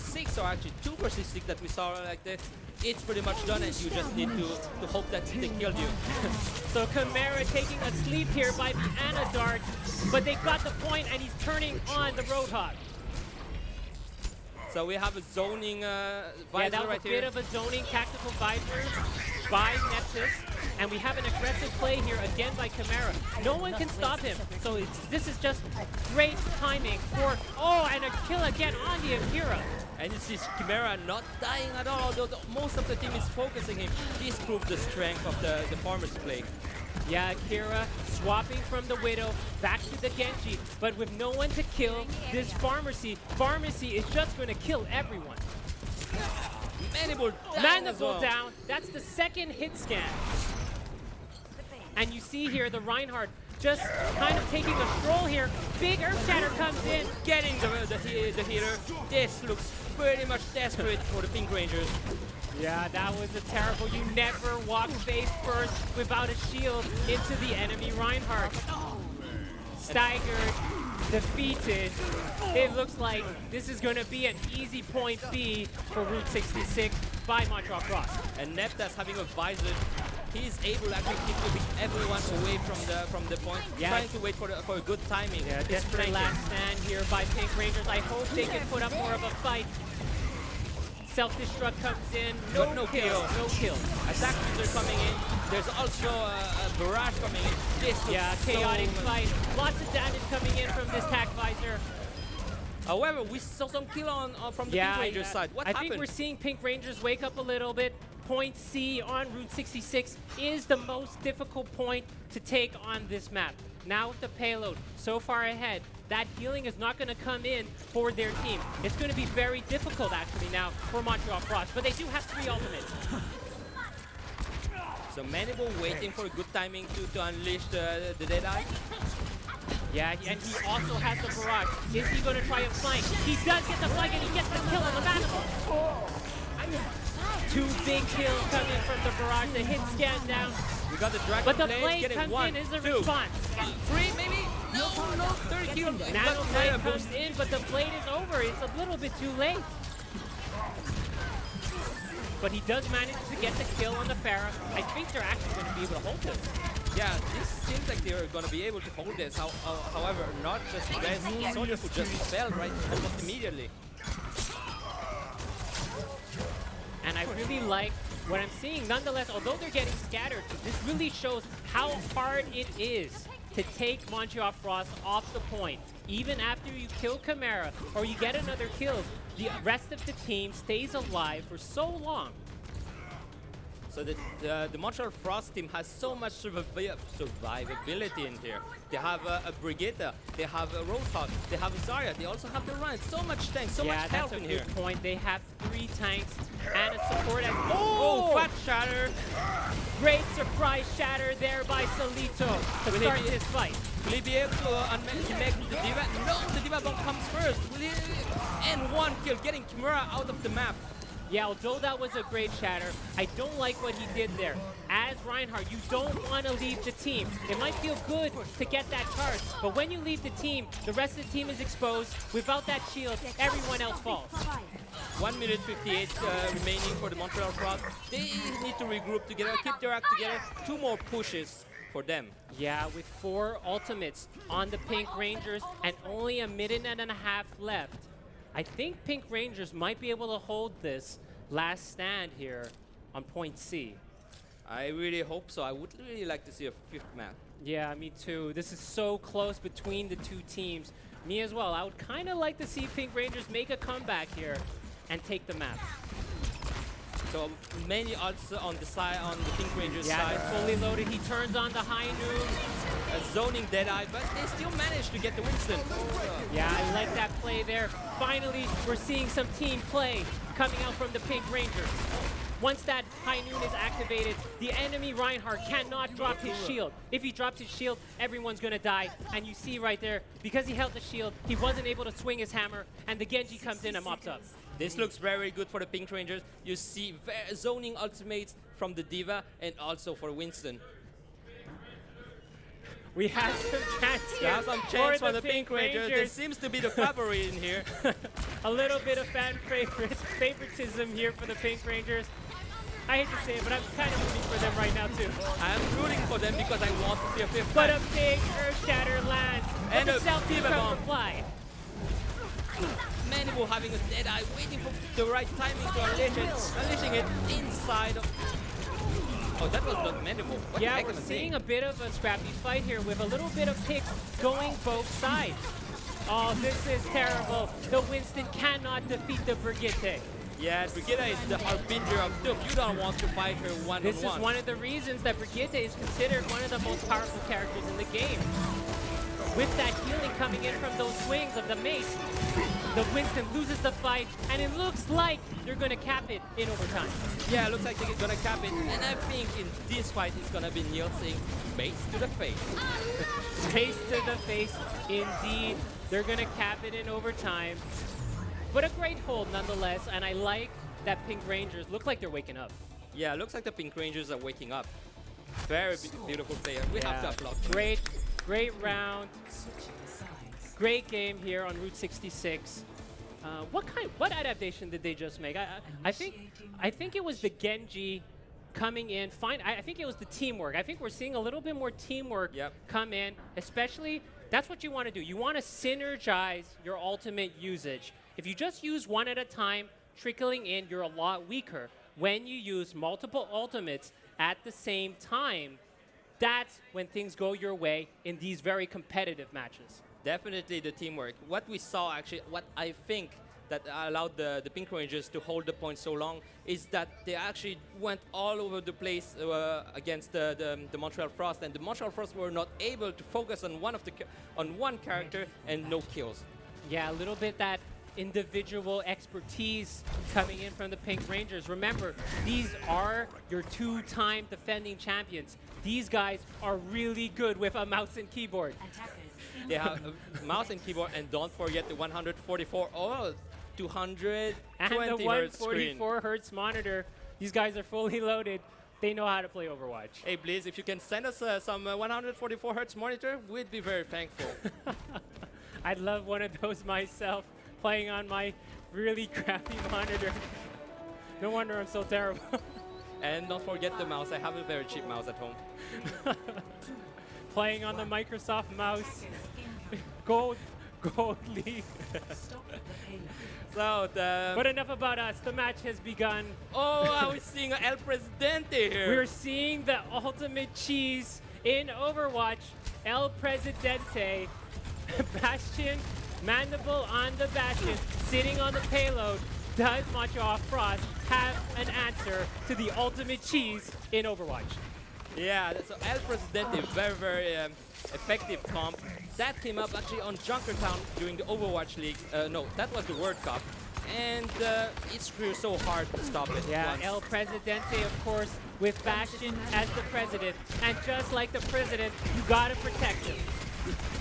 6, or actually 2 versus 6 that we saw like this, it's pretty much done, and you just need to hope that they killed you. So Chimera taking a sleep here by the Anadart, but they got the point, and he's turning on the Roadhog. So we have a zoning visor yeah, that was right a here. bit of a zoning tactical visor by Nexus. And we have an aggressive play here again by Chimera. No one can stop him. So this is just great timing for... Oh, and a kill again on the Akira. And you see Chimera not dying at all, although most of the team is focusing him. This proved the strength of the Farmer's play. Yeah, Akira swapping from the Widow back to the Genji, but with no one to kill this Pharmacy. Pharmacy is just going to kill everyone. Mandible down. Mandible as well. down. That's the second hit scan. And you see here the Reinhardt just kind of taking a stroll here. Big Earth Shatter comes in. Getting the healer. This looks pretty much desperate for the Pink Rangers. Yeah, that was a terrible. You never walk face first without a shield into the enemy Reinhardt. Staggered, defeated. It looks like this is going to be an easy point B for Route 66 by Montreal Frost. And Neptas having a visor. He's able to actually keep everyone away from the point, trying to wait for a good timing. Yeah, desperate last stand here by Pink Rangers. I hope they can put up more of a fight. Self-destruct comes in. No kill. No kill. Attacks are coming in. There's also a barrage coming in. This chaotic fight. Lots of damage coming in from this tac visor. However, we saw some kill from the Pink Rangers side. What happened? I think we're seeing Pink Rangers wake up a little bit. Point C on Route 66 is the most difficult point to take on this map. Now with the payload so far ahead, that healing is not going to come in for their team. It's going to be very difficult actually now for Montreal Frost, but they do have 3 ultimates. So Mandible waiting for a good timing to unleash the Deadeye. Yeah, and he also has the barrage. Is he going to try and flank? He does get the flank and he gets the kill on the Mandible. 2 big kills coming from the barrage. The hit scan down. We got the Dragon But the Blade blade getting comes 1, in as a 2, response. 3 maybe? No, 30 kills. Nano Blade comes in, but the blade is over. It's a little bit too late. But he does manage to get the kill on the Pharah. I think they're actually going to be able to hold this. Yeah, this seems like they're going to be able to hold this. However, not just Res Soldier who just fell right almost immediately. And I really like what I'm seeing. Nonetheless, although they're getting scattered, this really shows how hard it is to take Montreal Frost off the point. Even after you kill Chimera or you get another kill, the rest of the team stays alive for so long. So the Montreal Frost team has so much survivability in here. They have a Brigitte, they have a Roadhog, they have a Zarya, they also have the Ryan. So much tank, so much health in here. Yeah, that's a good point. They have 3 tanks and a support. Oh, fat shatter! Great surprise shatter there by Solito to start this fight. Will he be able to make the Diva? No, the Diva bomb comes first. Will he? And 1 kill, getting Chimera out of the map. Yeah, although that was a great shatter, I don't like what he did there. As Reinhardt, you don't want to leave the team. It might feel good to get that charge, but when you leave the team, the rest of the team is exposed. Without that shield, everyone else falls. 1 minute 58 remaining for the Montreal Frost. They need to regroup together, keep their act together. 2 more pushes for them. Yeah, with 4 ultimates on the Pink Rangers and only a minute and a half left, I think Pink Rangers might be able to hold this last stand here on point C. I really hope so. I would really like to see a 5th map. Yeah, me too. This is so close between the 2 teams. Me as well. I would kind of like to see Pink Rangers make a comeback here and take the map. So many ults on the side, on the Pink Rangers yeah, side. Yeah, they're fully loaded. He turns on the high noon. Zoning Deadeye, but they still manage to get the Winston. Yeah, I like that play there. Finally, we're seeing some team play coming out from the Pink Rangers. Once that high noon is activated, the enemy Reinhardt cannot drop his shield. If he drops his shield, everyone's gonna die. And you see right there, because he held the shield, he wasn't able to swing his hammer, and the Genji comes in and mops up. This looks very good for the Pink Rangers. You see zoning ultimates from the Diva and also for Winston. We have some chance here. We have some chance for the Pink Rangers. There seems to be the favorite in here. A little bit of fan favoritism here for the Pink Rangers. I hate to say it, but I'm kind of rooting for them right now too. I'm rooting for them because I want to see a 5th But map. a big Earth Shatter lands. And a a Diva bomb. reply. Mandible having a Deadeye, waiting for the right timing to unleash it, unleashing it inside of... Oh, that was not Mandible. What the Yeah, heck we're am I seeing saying? a bit of a scrappy fight here with a little bit of picks going both sides. Oh, this is terrible. The Winston cannot defeat the Brigitte. Yeah, Brigitte is the harbinger of doom. You don't want to fight her one-on-one. This is one of the reasons that Brigitte is considered one of the most powerful characters in the game. With that healing coming in from those swings of the mace. The Winston loses the fight, and it looks like they're going to cap it in overtime. Yeah, looks like they're gonna cap it, and I think in this fight it's gonna be Neil saying base to the face. Face to the face, indeed. They're going to cap it in overtime. But a great hold nonetheless, and I like that Pink Rangers look like they're waking up. Yeah, looks like the Pink Rangers are waking up. Very beautiful player. We have to applaud. Great round. Great game here on Route 66. What adaptation did they just make? I think it was the Genji coming in. I think it was the teamwork. I think we're seeing a little bit more teamwork come in, especially that's what you want to do. You want to synergize your ultimate usage. If you just use one at a time, trickling in, you're a lot weaker. When you use multiple ultimates at the same time, that's when things go your way in these very competitive matches. Definitely the teamwork. What we saw actually, what I think that allowed the Pink Rangers to hold the point so long is that they actually went all over the place against the Montreal Frost, and the Montreal Frost were not able to focus on one character and no kills. Yeah, a little bit that individual expertise coming in from the Pink Rangers. Remember, these are your two-time defending champions. These guys are really good with a mouse and keyboard. They have a mouse and keyboard, and don't forget the 144 or 220 and the hertz 144 hertz monitor. These guys are fully loaded. They know how to play Overwatch. Hey, please, if you can send us some 144 hertz monitor, we'd be very thankful. I'd love one of those myself, playing on my really crappy monitor. No wonder I'm so terrible. And don't forget the mouse. I have a very cheap mouse at home. Playing on the Microsoft mouse. Gold league. But enough about us. The match has begun. Oh, I was seeing El Presidente here. We're seeing the ultimate cheese in Overwatch. El Presidente. Bastion, Mandible on the Bastion, sitting on the payload. Does Montreal Frost have an answer to the ultimate cheese in Overwatch? Yeah, so El Presidente, very effective comp. That came up actually on Junkertown during the Overwatch League. No, that was the World Cup. And it's really so hard to stop it. Yeah, once. El Presidente, of course, with Bastion as the president. And just like the president, you gotta protect him.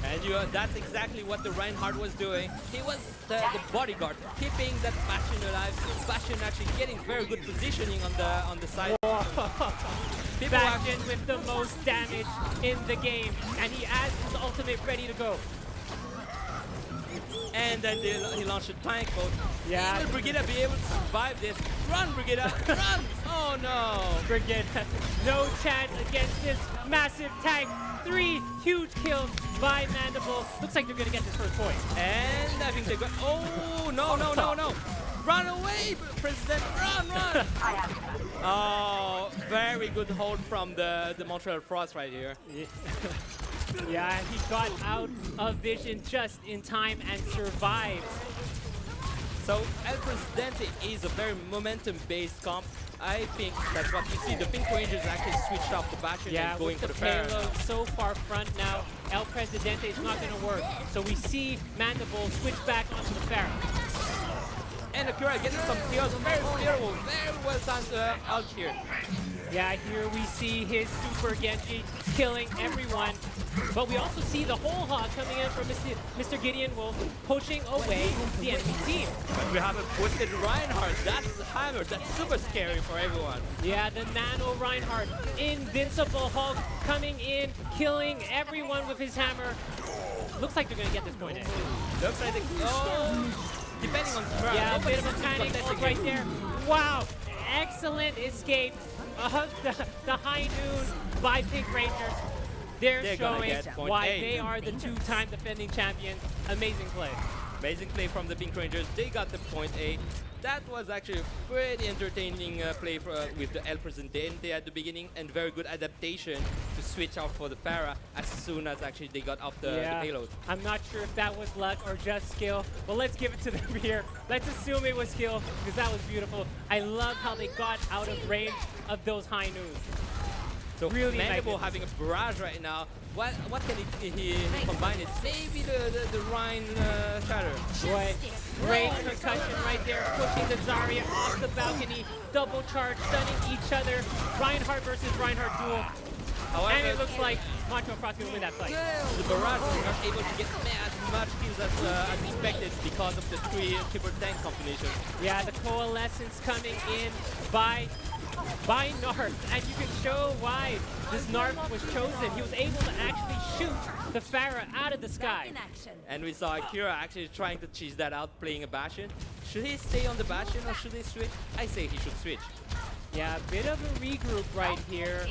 And that's exactly what the Reinhardt was doing. He was the bodyguard, keeping that Bastion alive. Bastion actually getting very good positioning on the side. Bastion with the most damage in the game, and he has his ultimate ready to go. And then he launched a tank mode. Yeah. Will Brigida be able to survive this? Run, Brigida, run! Oh no! Brigida, no chance against this massive tank. 3 huge kills by Mandible. Looks like they're gonna get this first point. And I think they got. Oh no! Run away, President! Run! Oh, very good hold from the Montreal Frost right here. Yeah, he got out of vision just in time and survived. So El Presidente is a very momentum-based comp. I think that's what we see. The Pink Rangers actually switched off the Bastion and going for the payload so far front now. El Presidente is not going to work. So we see Mandible switch back onto the Pharah. And Akira getting some kills. Very clearable, very well timed out here. Yeah, here we see his Super Genji killing everyone. But we also see the whole hog coming in from Mr. Gideon Wolf, pushing away the enemy team. But we have a twisted Reinhardt. That's the hammer. That's super scary for everyone. Yeah, the Nano Reinhardt, invincible Hulk coming in, killing everyone with his hammer. Looks like they're going to get this point in. Looks like depending on the yeah, a bit of a panic right there. Wow, excellent escape of the high noon by Pink Rangers. They're showing why they are the two-time defending champions. Amazing play. Amazing play from the Pink Rangers. They got the point A. That was actually a pretty entertaining play with the El Presidente at the beginning, and very good adaptation to switch out for the Pharah as soon as actually they got off the payload. I'm not sure if that was luck or just skill, but let's give it to them here. Let's assume it was skill, because that was beautiful. I love how they got out of range of those high noons. So really Mandible having a barrage right now. What can he combine it? Maybe the Rhine Shatter. Boy, great concussion right there, pushing the Zarya off the balcony, double charge, stunning each other. Reinhardt versus Reinhardt duel. However, And it looks like Montreal Frost will win that fight. the Barrage is not able to get as much kills as expected because of the triple tank combination. Yeah, the coalescence coming in by Narf, and you can show why this Narf was chosen. He was able to actually shoot the Pharah out of the sky. And we saw Akira actually trying to cheese that out, playing a Bastion. Should he stay on the Bastion or should he switch? I say he should switch. Yeah, a bit of a regroup right here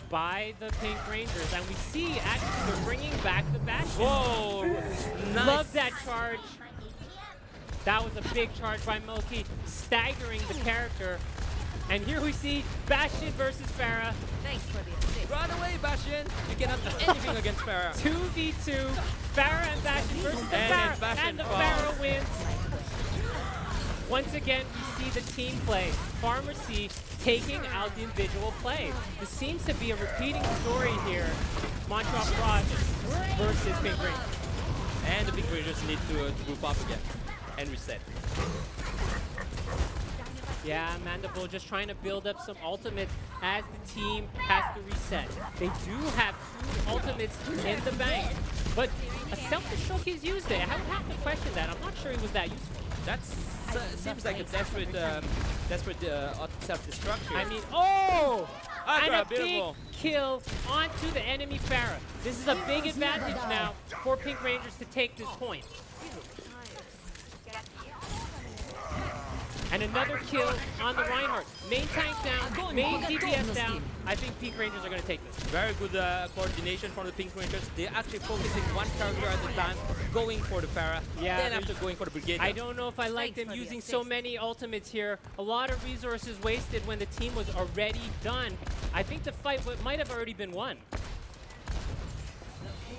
by the Pink Rangers, and we see actually they're bringing back the Bastion. Whoa! Nice. Love that charge. That was a big charge by Moki, staggering the character. And here we see Bastion versus Pharah. Thanks for the assist. Run away, Bastion! You cannot do anything against Pharah. 2v2, Pharah and Bastion versus the And Pharah, Bastion and the falls. Pharah wins. Once again, we see the team play. Pharmacy taking out the individual play. This seems to be a repeating story here. Montreal Frost versus Pink Rangers. And the Pink Rangers need to group up again and reset. Yeah, Mandible just trying to build up some ultimates as the team has to reset. They do have 2 ultimates in the bank, but a self-destruct is used there. I would have to question that. I'm not sure it was that useful. That seems like a desperate self-destruct here. I mean, oh! And Akra, a big beautiful. kill onto the enemy Pharah. This is a big advantage now for Pink Rangers to take this point. And another kill on the Reinhardt. Main tank down, main DPS down. I think Pink Rangers are going to take this. Very good coordination from the Pink Rangers. They're actually focusing one character at a time, going for the Pharah, Yeah, then after going for the Brigade. I don't know if I like them Thanks for the using so assist. many ultimates here. A lot of resources wasted when the team was already done. I think the fight might have already been won.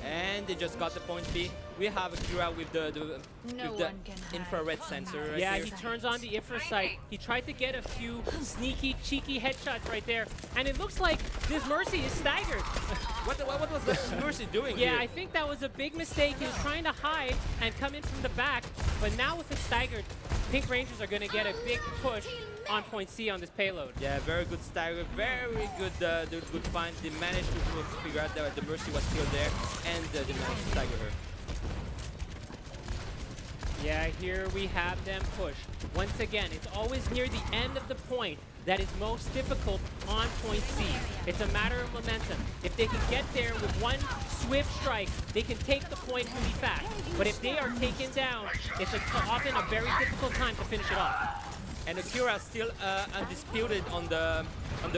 And they just got the point B. We have Akira with the No with the one can hide infrared from sensor my right Yeah, here. he turns on the infra sight. He tried to get a few sneaky, cheeky headshots right there. And it looks like this Mercy is staggered. What was the Mercy doing Yeah, here? I think that was a big mistake. He was trying to hide and come in from the back. But now with the staggered, Pink Rangers are going to get a big push on point C on this payload. Yeah, very good stagger, very good good find. They managed to figure out that the Mercy was still there, and they managed to stagger her. Yeah, here we have them push. Once again, it's always near the end of the point that is most difficult on point C. It's a matter of momentum. If they can get there with one swift strike, they can take the point really fast. But if they are taken down, it's often a very difficult time to finish it off. And Akira still undisputed on the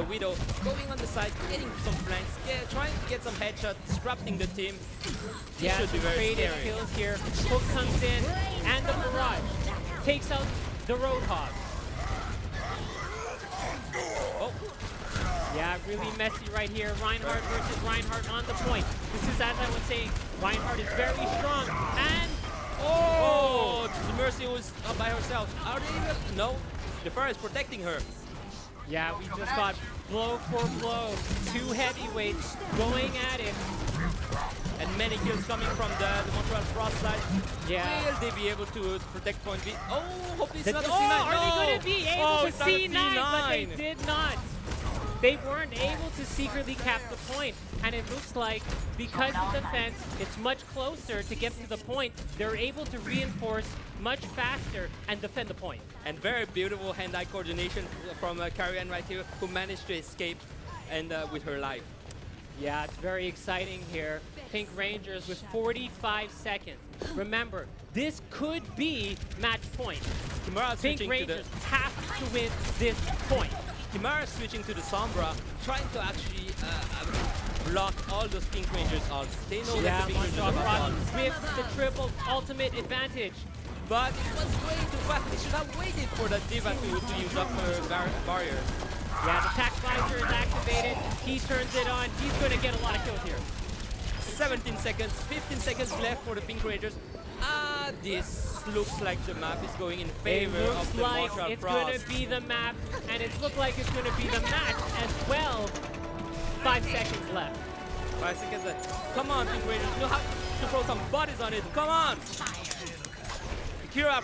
Widow, going on the side, getting some flanks, trying to get some headshots, disrupting the team. Yeah, should be some very creative scary. kills here. Hook comes in, and the barrage takes out the Roadhog. Oh, Yeah, really messy right here. Reinhardt versus Reinhardt on the point. This is, as I was saying, Reinhardt is very strong, and oh! The Mercy was by herself. Are they even? No, the Pharah is protecting her. yeah, we just got blow for blow. 2 heavyweights going at it. And many kills coming from the Montreal Frost side. Yeah. Will they be able to protect point B? Oh, hope it's The- not a oh, C9. are they No! going to be able Oh, to it's not a C9? But they C9. did not. They weren't able to secretly cap the point. And it looks like because of the fence, it's much closer to get to the point. They're able to reinforce much faster and defend the point. And very beautiful hand-eye coordination from Karian right here, who managed to escape and with her life. Yeah, it's very exciting here. Pink Rangers with 45 seconds. Remember, this could be match point. Kimura Pink switching Rangers have to win this point. Kimura switching to the Sombra, trying to actually block all those Pink Rangers ults. They know Yeah, that the Pink Rangers Montreal are Frost ults. with the triple ultimate advantage. But it was way too fast. They should have waited for the Diva to use up her barrier. Yeah, the tac visor is activated. He turns it on. He's going to get a lot of kills here. 17 seconds, 15 seconds left for the Pink Rangers. This looks like the map is going in It favor looks of the like Montreal it's going Frost. to be the map, and it looks like it's going to be the match as well. 5 seconds left. 5 seconds left. Come on, Pink Rangers. You know how to throw some bodies on it. Come on. Kira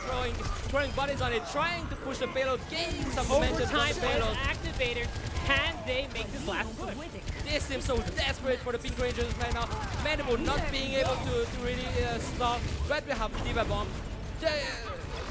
throwing bodies on it, trying to push the payload, gaining some momentum from Overtime the is payload. activated. Can they make this last push? They seem so desperate for the Pink Rangers right now. Mandible not being able to really stop. But we have Diva Bomb.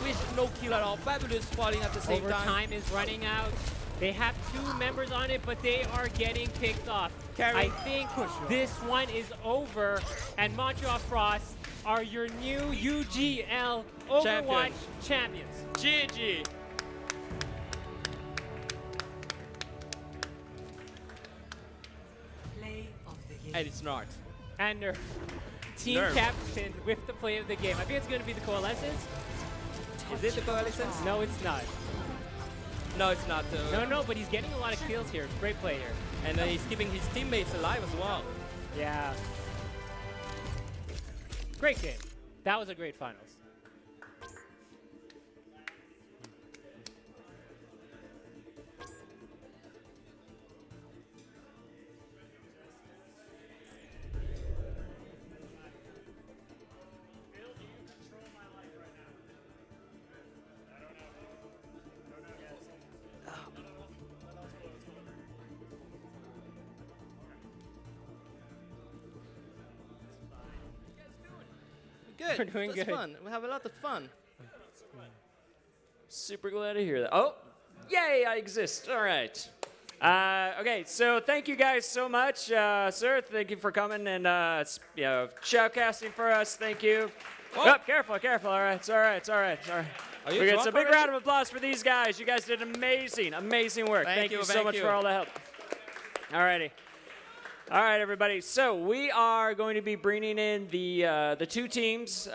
With no kill at all. Fabulous falling at the same time. Overtime is running out. They have 2 members on it, but they are getting picked off. Carry. I think this one is over, and Montreal Frost are your new UGL Overwatch champions. GG. And it's not. And their team Nerve. captain with the play of the game. I think it's going to be the Coalescence. Is it the Coalescence? No, it's not. No, it's not. No, but he's getting a lot of kills here. Great play here. And he's keeping his teammates alive as well. Yeah. Great game. That was a great finals. Good. We're doing It's good. fun. We have a lot of fun. Super glad to hear that. Oh, yay, I exist. All right. Okay, so thank you guys so much. Sir, thank you for coming and shoutcasting for us. Thank you. Oh. Oh, careful. All right, it's all right. Are you We get drunk some big already? round of applause for these guys. You guys did amazing work. Thank you, so thank much you. for all the help. All righty. All right, everybody. So we are going to be bringing in the 2 teams,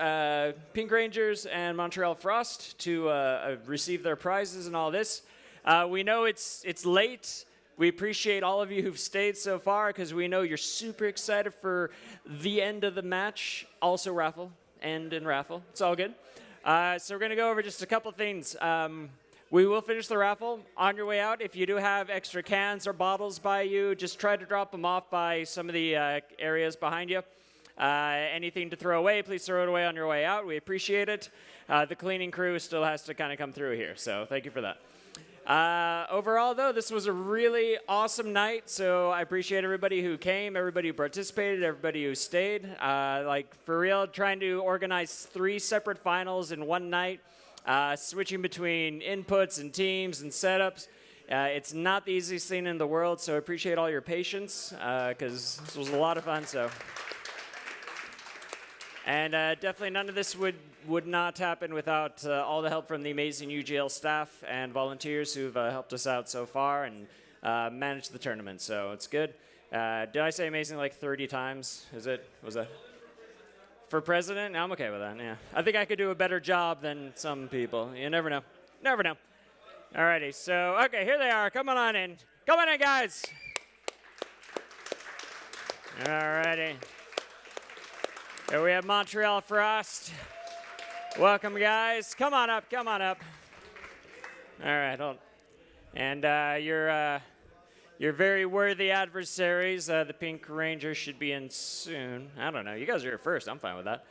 Pink Rangers and Montreal Frost, to receive their prizes and all this. We know it's late. We appreciate all of you who've stayed so far because we know you're super excited for the end of the match. Also raffle, end and raffle. It's all good. So we're going to go over just a couple things. We will finish the raffle. On your way out, if you do have extra cans or bottles by you, just try to drop them off by some of the areas behind you. Anything to throw away, please throw it away on your way out. We appreciate it. The cleaning crew still has to kind of come through here, so thank you for that. Overall, though, this was a really awesome night, so I appreciate everybody who came, everybody who participated, everybody who stayed. Like, for real, trying to organize 3 separate finals in one night. Switching between inputs and teams and setups. It's not the easiest thing in the world, so I appreciate all your patience because this was a lot of fun. And definitely none of this would not happen without all the help from the amazing UGL staff and volunteers who've helped us out so far and managed the tournament. So it's good. Did I say amazing like 30 times? Was that? For president? I'm okay with that, yeah. I think I could do a better job than some people. You never know. Never know. Alrighty, so, okay, here they are. Come on in. Come on in, guys. Alrighty. Here we have Montreal Frost. Welcome, guys. Come on up. All right, hold on. And your very worthy adversaries, the Pink Rangers, should be in soon. I don't know. You guys are here first. I'm fine with that.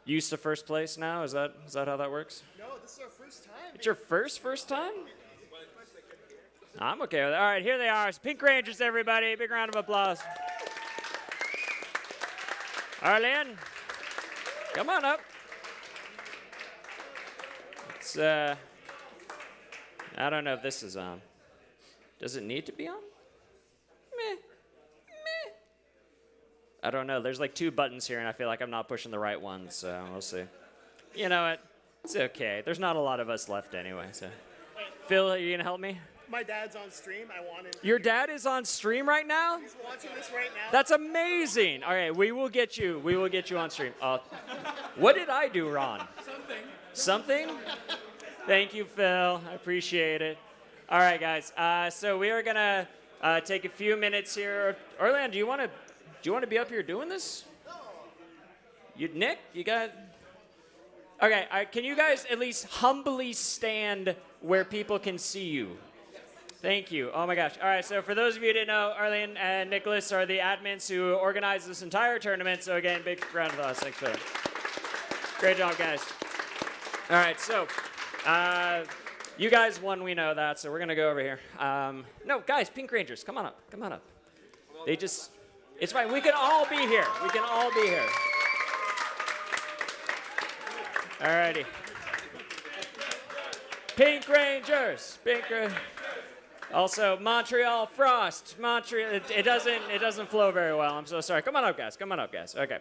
Used to first place now? Is that how that works? No, this is our first time. It's your first time? I'm okay with it. All right, here they are. It's Pink Rangers, everybody. Big round of applause. Arlene, come on up. It's, I don't know if this is on. Does it need to be on? Meh. I don't know. There's like 2 buttons here, and I feel like I'm not pushing the right ones, so we'll see. You know what? It's okay. There's not a lot of us left anyway, so. Phil, are you going to help me? My dad's on stream. I want him. Your dad is on stream right now? He's watching this right now. That's amazing. All right, we will get you on stream. What did I do wrong? Something? Thank you, Phil. I appreciate it. All right, guys. So we are gonna take a few minutes here. Orlando, do you want to be up here doing this? No. Nick, you got? Okay. Can you guys at least humbly stand where people can see you? Thank you. Oh my gosh. All right, so for those of you who didn't know, Arlene and Nicholas are the admins who organized this entire tournament. So again, big round of applause. Thanks for that. Great job, guys. All right, so you guys won, we know that, so we're going to go over here. No, guys, Pink Rangers, come on up. Come on up. They just, it's fine. We can all be here. We can all be here. All righty. Pink Rangers. Also, Montreal Frost. Montreal. It doesn't flow very well. I'm so sorry. Come on up, guys. Come on up, guys. Okay.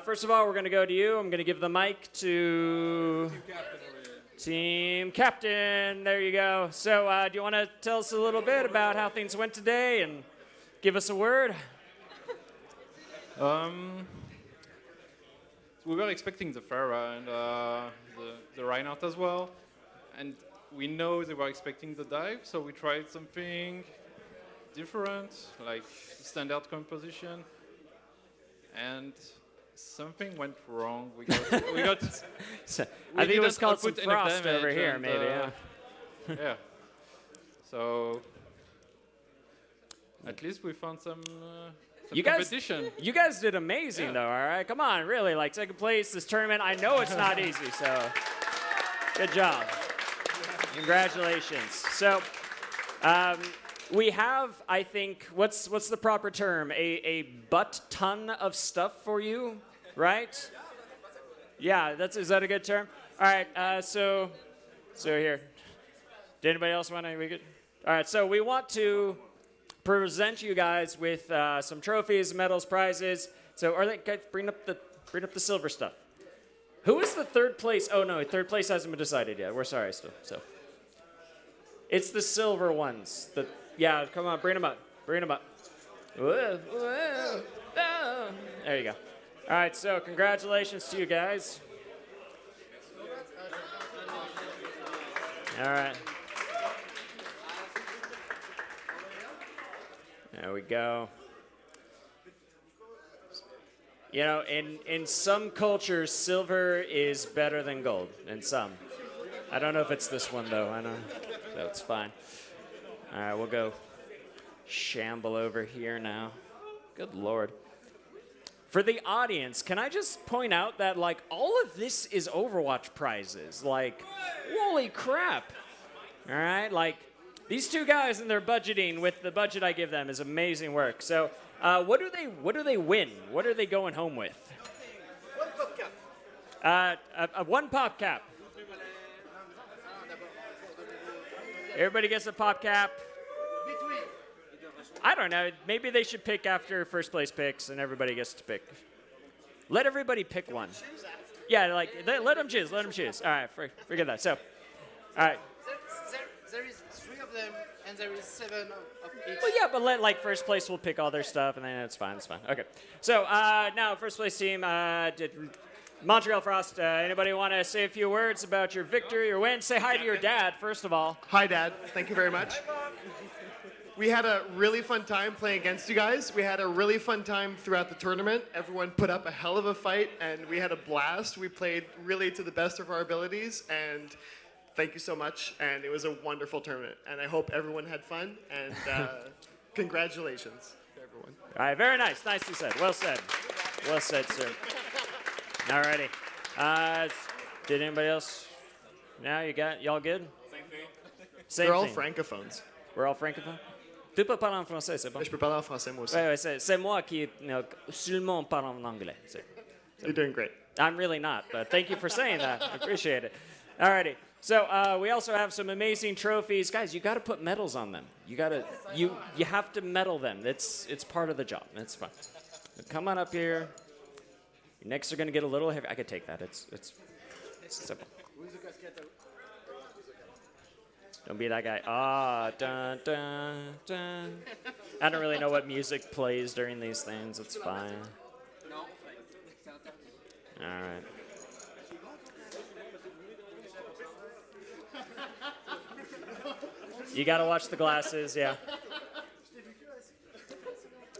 First of all, we're going to go to you. I'm going to give the mic to Team Captain. There you go. So, do you want to tell us a little bit about how things went today and give us a word? We were expecting the Pharah and the Reinhardt as well, and we know they were expecting the dive, so we tried something different, like standard composition, and something went wrong. We got I think it was didn't called some output enough frost over damage here, and, maybe. Yeah. yeah. So at least we found some You guys, competition. you guys did amazing, though. All right, come on, really, like second place this tournament. I know it's not easy, so good job. Congratulations. So we have, I think, what's the proper term? A butt ton of stuff for you, right? Yeah, is that a good term? All right, so here. Did anybody else want to? We good? All right, so we want to present you guys with some trophies, medals, prizes. So, Arlene, guys, bring up the silver stuff. Who is the third place? Oh no, third place hasn't been decided yet. We're sorry still. So, it's the silver ones. Yeah, come on, bring them up. Bring them up. Whoa, whoa, oh. There you go. All right, so congratulations to you guys. All right. There we go. You know, in some cultures, silver is better than gold. In some. I don't know if it's this one, though. I don't know. So it's fine. All right, we'll go shamble over here now. Good Lord. For the audience, can I just point out that, like, all of this is Overwatch prizes. Like, holy crap. All right, like, these two guys and their budgeting with the budget I give them is amazing work. So, what do they win? What are they going home with? One pop cap. One pop cap. Everybody gets a pop cap. I don't know. Maybe they should pick after first place picks, and everybody gets to pick. Let everybody pick one. Yeah, like let them choose. Let them choose. All right, forget that. So, all right. There is 3 of them, and there is 7 of each. Well, yeah, but let first place will pick all their stuff, and then it's fine. It's fine. Okay. So now first place team, Montreal Frost. Anybody want to say a few words about your victory, your win? Say hi to your dad first of all. Hi, Dad. Thank you very much. We had a really fun time playing against you guys. We had a really fun time throughout the tournament. Everyone put up a hell of a fight, and we had a blast. We played really to the best of our abilities, and thank you so much. And it was a wonderful tournament, and I hope everyone had fun, and congratulations to everyone. All right, very nice. Nicely said. Well said. Well said, sir. All righty. Did anybody else? Now y'all good? Same They're all thing. francophones. We're all francophone? Tu peux parler en français, c'est bon? Je peux parler en français, moi aussi. Ouais, c'est moi qui seulement parle en anglais. You're doing great. I'm really not, but thank you for saying that. I appreciate it. All righty. So we also have some amazing trophies. Guys, you got to put medals on them. You have to medal them. It's part of the job. It's fun. So come on up here. Your necks are going to get a little heavy. I could take that. It's simple. Don't be that guy. Dun, dun, dun. I don't really know what music plays during these things. It's fine. All right. You got to watch the glasses, yeah.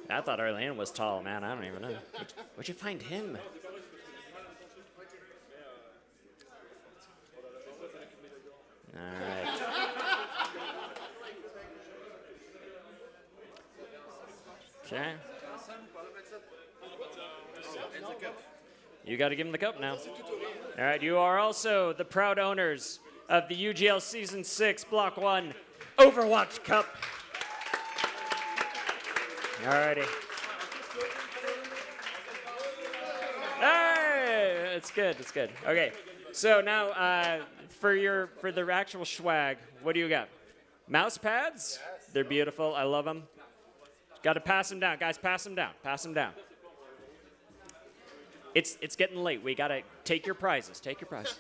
I thought Arlene was tall, man. I don't even know. Where'd you find him? All right. Okay. You got to give him the cup now. All right, you are also the proud owners of the UGL Season 6 Block 1 Overwatch Cup. All righty. Hey, it's good, it's good. Okay, so now for the actual swag, what do you got? Mouse pads? They're beautiful, I love them. Got to pass them down, guys, pass them down, pass them down. It's getting late, we got to take your prizes, take your prizes.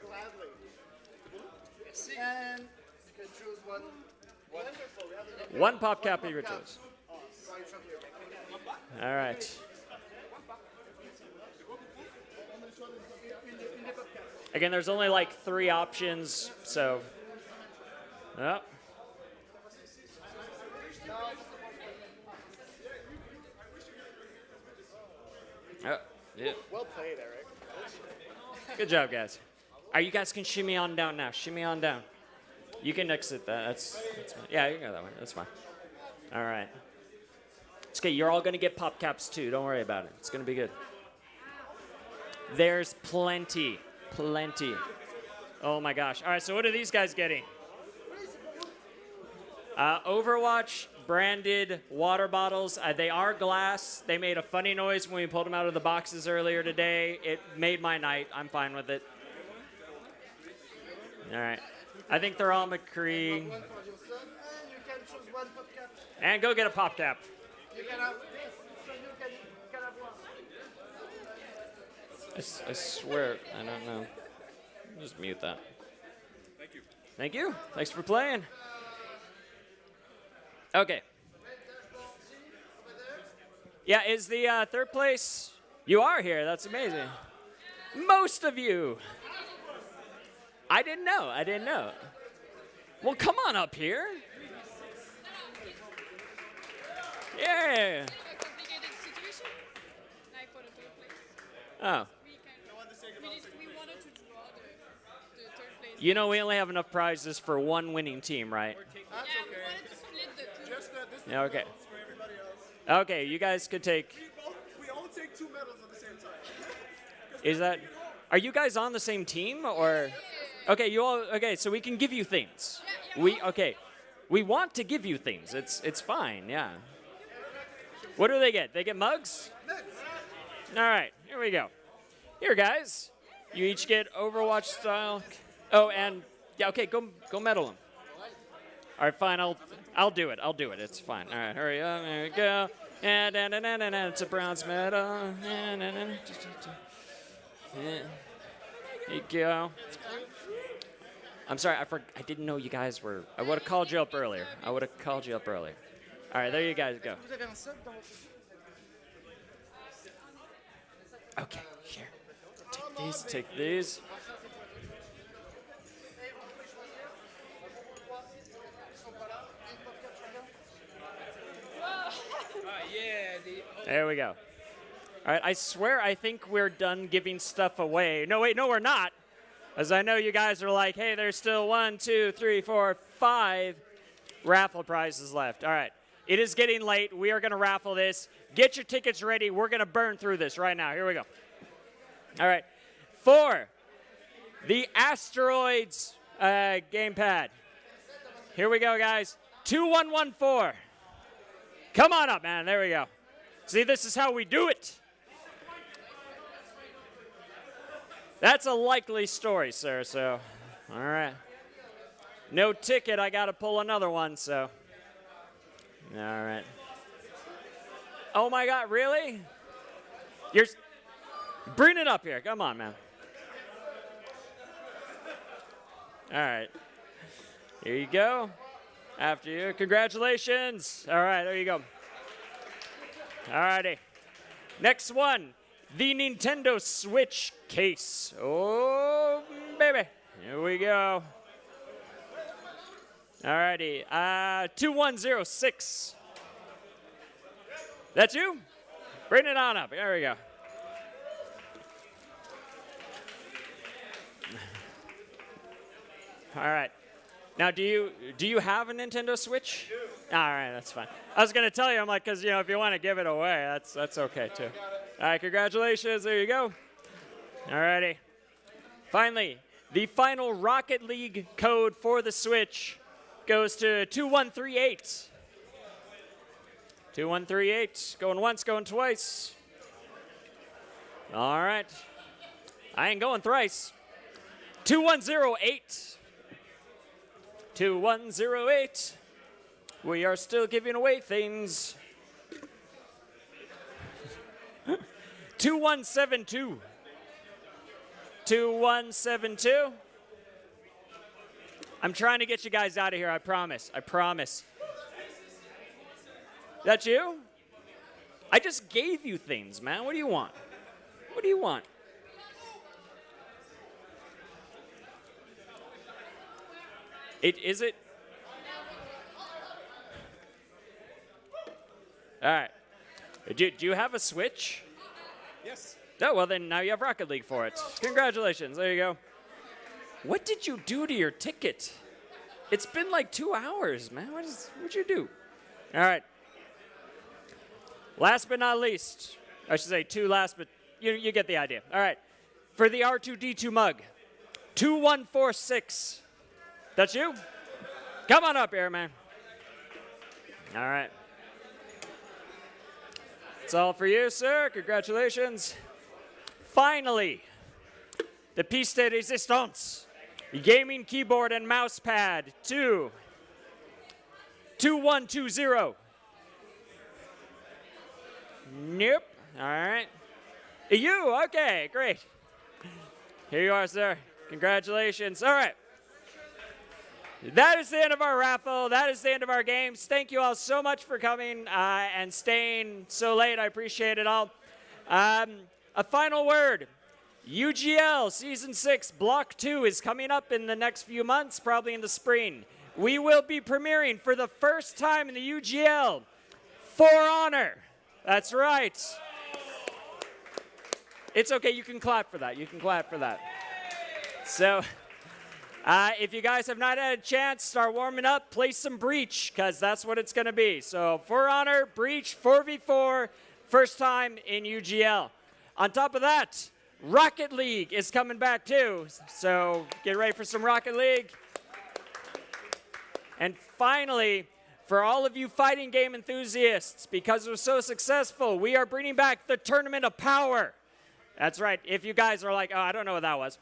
Gladly. And you can choose one. Wonderful. One pop cap of your choice. All right. Again, there's only like 3 options, so. Oh. Oh, yeah. Well played, Eric. Good job, guys. All right, you guys can shimmy on down now. Shimmy on down. You can exit that. That's fine. Yeah, you can go that way. That's fine. All right. It's okay. You're all going to get pop caps, too. Don't worry about it. It's going to be good. There's plenty. Plenty. Oh, my gosh. All right, so what are these guys getting? Overwatch branded water bottles. They are glass. They made a funny noise when we pulled them out of the boxes earlier today. It made my night. I'm fine with it. All right. I think they're all McCree. One for your son, and you can choose one pop cap. And go get a pop cap. You can have this, so you can have one. I swear, I don't know. Just mute that. Thank you. Thank you. Thanks for playing. Okay. Yeah, is the third place? You are here. That's amazing. Most of you. I didn't know. I didn't know. Well, come on up here. Yeah. A complicated situation, like for the third place. Oh. We wanted to draw the third place. You know, we only have enough prizes for one winning team, right? Yeah, we wanted to split the two. Yeah, okay. Okay, you guys could take. We all take 2 medals at the same time. Is that? Are you guys on the same team or? Okay, you all. Okay, so we can give you things. We want to give you things. It's fine. Yeah. What do they get? They get mugs? All right, here we go. Here, guys. You each get Overwatch style. Oh, and yeah, okay, go medal them. All right, fine. I'll do it. I'll do it. It's fine. All right, hurry up. There we go. And it's a bronze medal. There you go. I'm sorry. I didn't know you guys were. I would have called you up earlier. All right, there you guys go. Vous avez un sub dans Okay, here. Take these. Take these. There we go. All right, I swear I think we're done giving stuff away. No, wait, no, we're not. As I know you guys are like, hey, there's still 1, 2, 3, 4, 5 raffle prizes left. All right, it is getting late. We are going to raffle this. Get your tickets ready. We're going to burn through this right now. Here we go. All right, for the Asteroids gamepad. Here we go, guys. 2114. Come on up, man. There we go. See, this is how we do it. That's a likely story, sir, so, all right. No ticket, I got to pull another one, so. All right. Oh, my God, really? Bring it up here. Come on, man. All right. Here you go. After you. Congratulations. All right, there you go. All righty. Next one. The Nintendo Switch case. Oh, baby. Here we go. All righty. 2106. That's you? Bring it on up. There we go. All right. Now, do you have a Nintendo Switch? All right, that's fine. I was going to tell you, I'm like, because, if you want to give it away, that's okay, too. All right, congratulations. There you go. All righty. Finally, the final Rocket League code for the Switch goes to 2138. 2138. Going once, going twice. All right. I ain't going thrice. 2108. 2108. We are still giving away things. 2172. 2172. I'm trying to get you guys out of here, I promise. I promise. That you? I just gave you things, man. What do you want? What do you want? Is it? All right. Do you have a Switch? Yes. Oh, well, then now you have Rocket League for it. Congratulations. There you go. What did you do to your ticket? It's been like 2 hours, man. What'd you do? All right. Last but not least, I should say two last, but you get the idea. All right. For the R2D2 mug, 2146. That's you? Come on up here, man. All right. It's all for you, sir. Congratulations. Finally, the piece de resistance, gaming keyboard and mouse pad, 2120. Nope. All right. You? Okay, great. Here you are, sir. Congratulations. All right. That is the end of our raffle. That is the end of our games. Thank you all so much for coming and staying so late. I appreciate it all. A final word. UGL Season 6 Block 2 is coming up in the next few months, probably in the spring. We will be premiering for the first time in the UGL For Honor. That's right. It's okay. You can clap for that. You can clap for that. So... if you guys have not had a chance, start warming up, play some Breach, because that's what it's going to be. So, For Honor, Breach, 4v4, first time in UGL. On top of that, Rocket League is coming back too. So, get ready for some Rocket League. And finally, for all of you fighting game enthusiasts, because we're so successful, we are bringing back the Tournament of Power. That's right. If you guys are like, oh, I don't know what that was.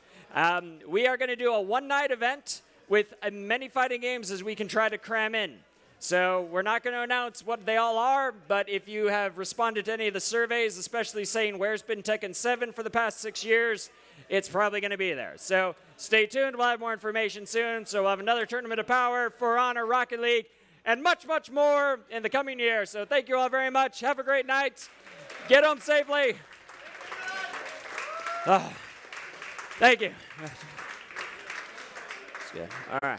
We are going to do a one-night event with as many fighting games as we can try to cram in. So we're not going to announce what they all are, but if you have responded to any of the surveys, especially saying where's been Tekken 7 for the past 6 years, it's probably going to be there. So stay tuned. We'll have more information soon. So we'll have another Tournament of Power, For Honor, Rocket League, and much, much more in the coming year. So thank you all very much. Have a great night. Get home safely. Oh, thank you. That's good. All right.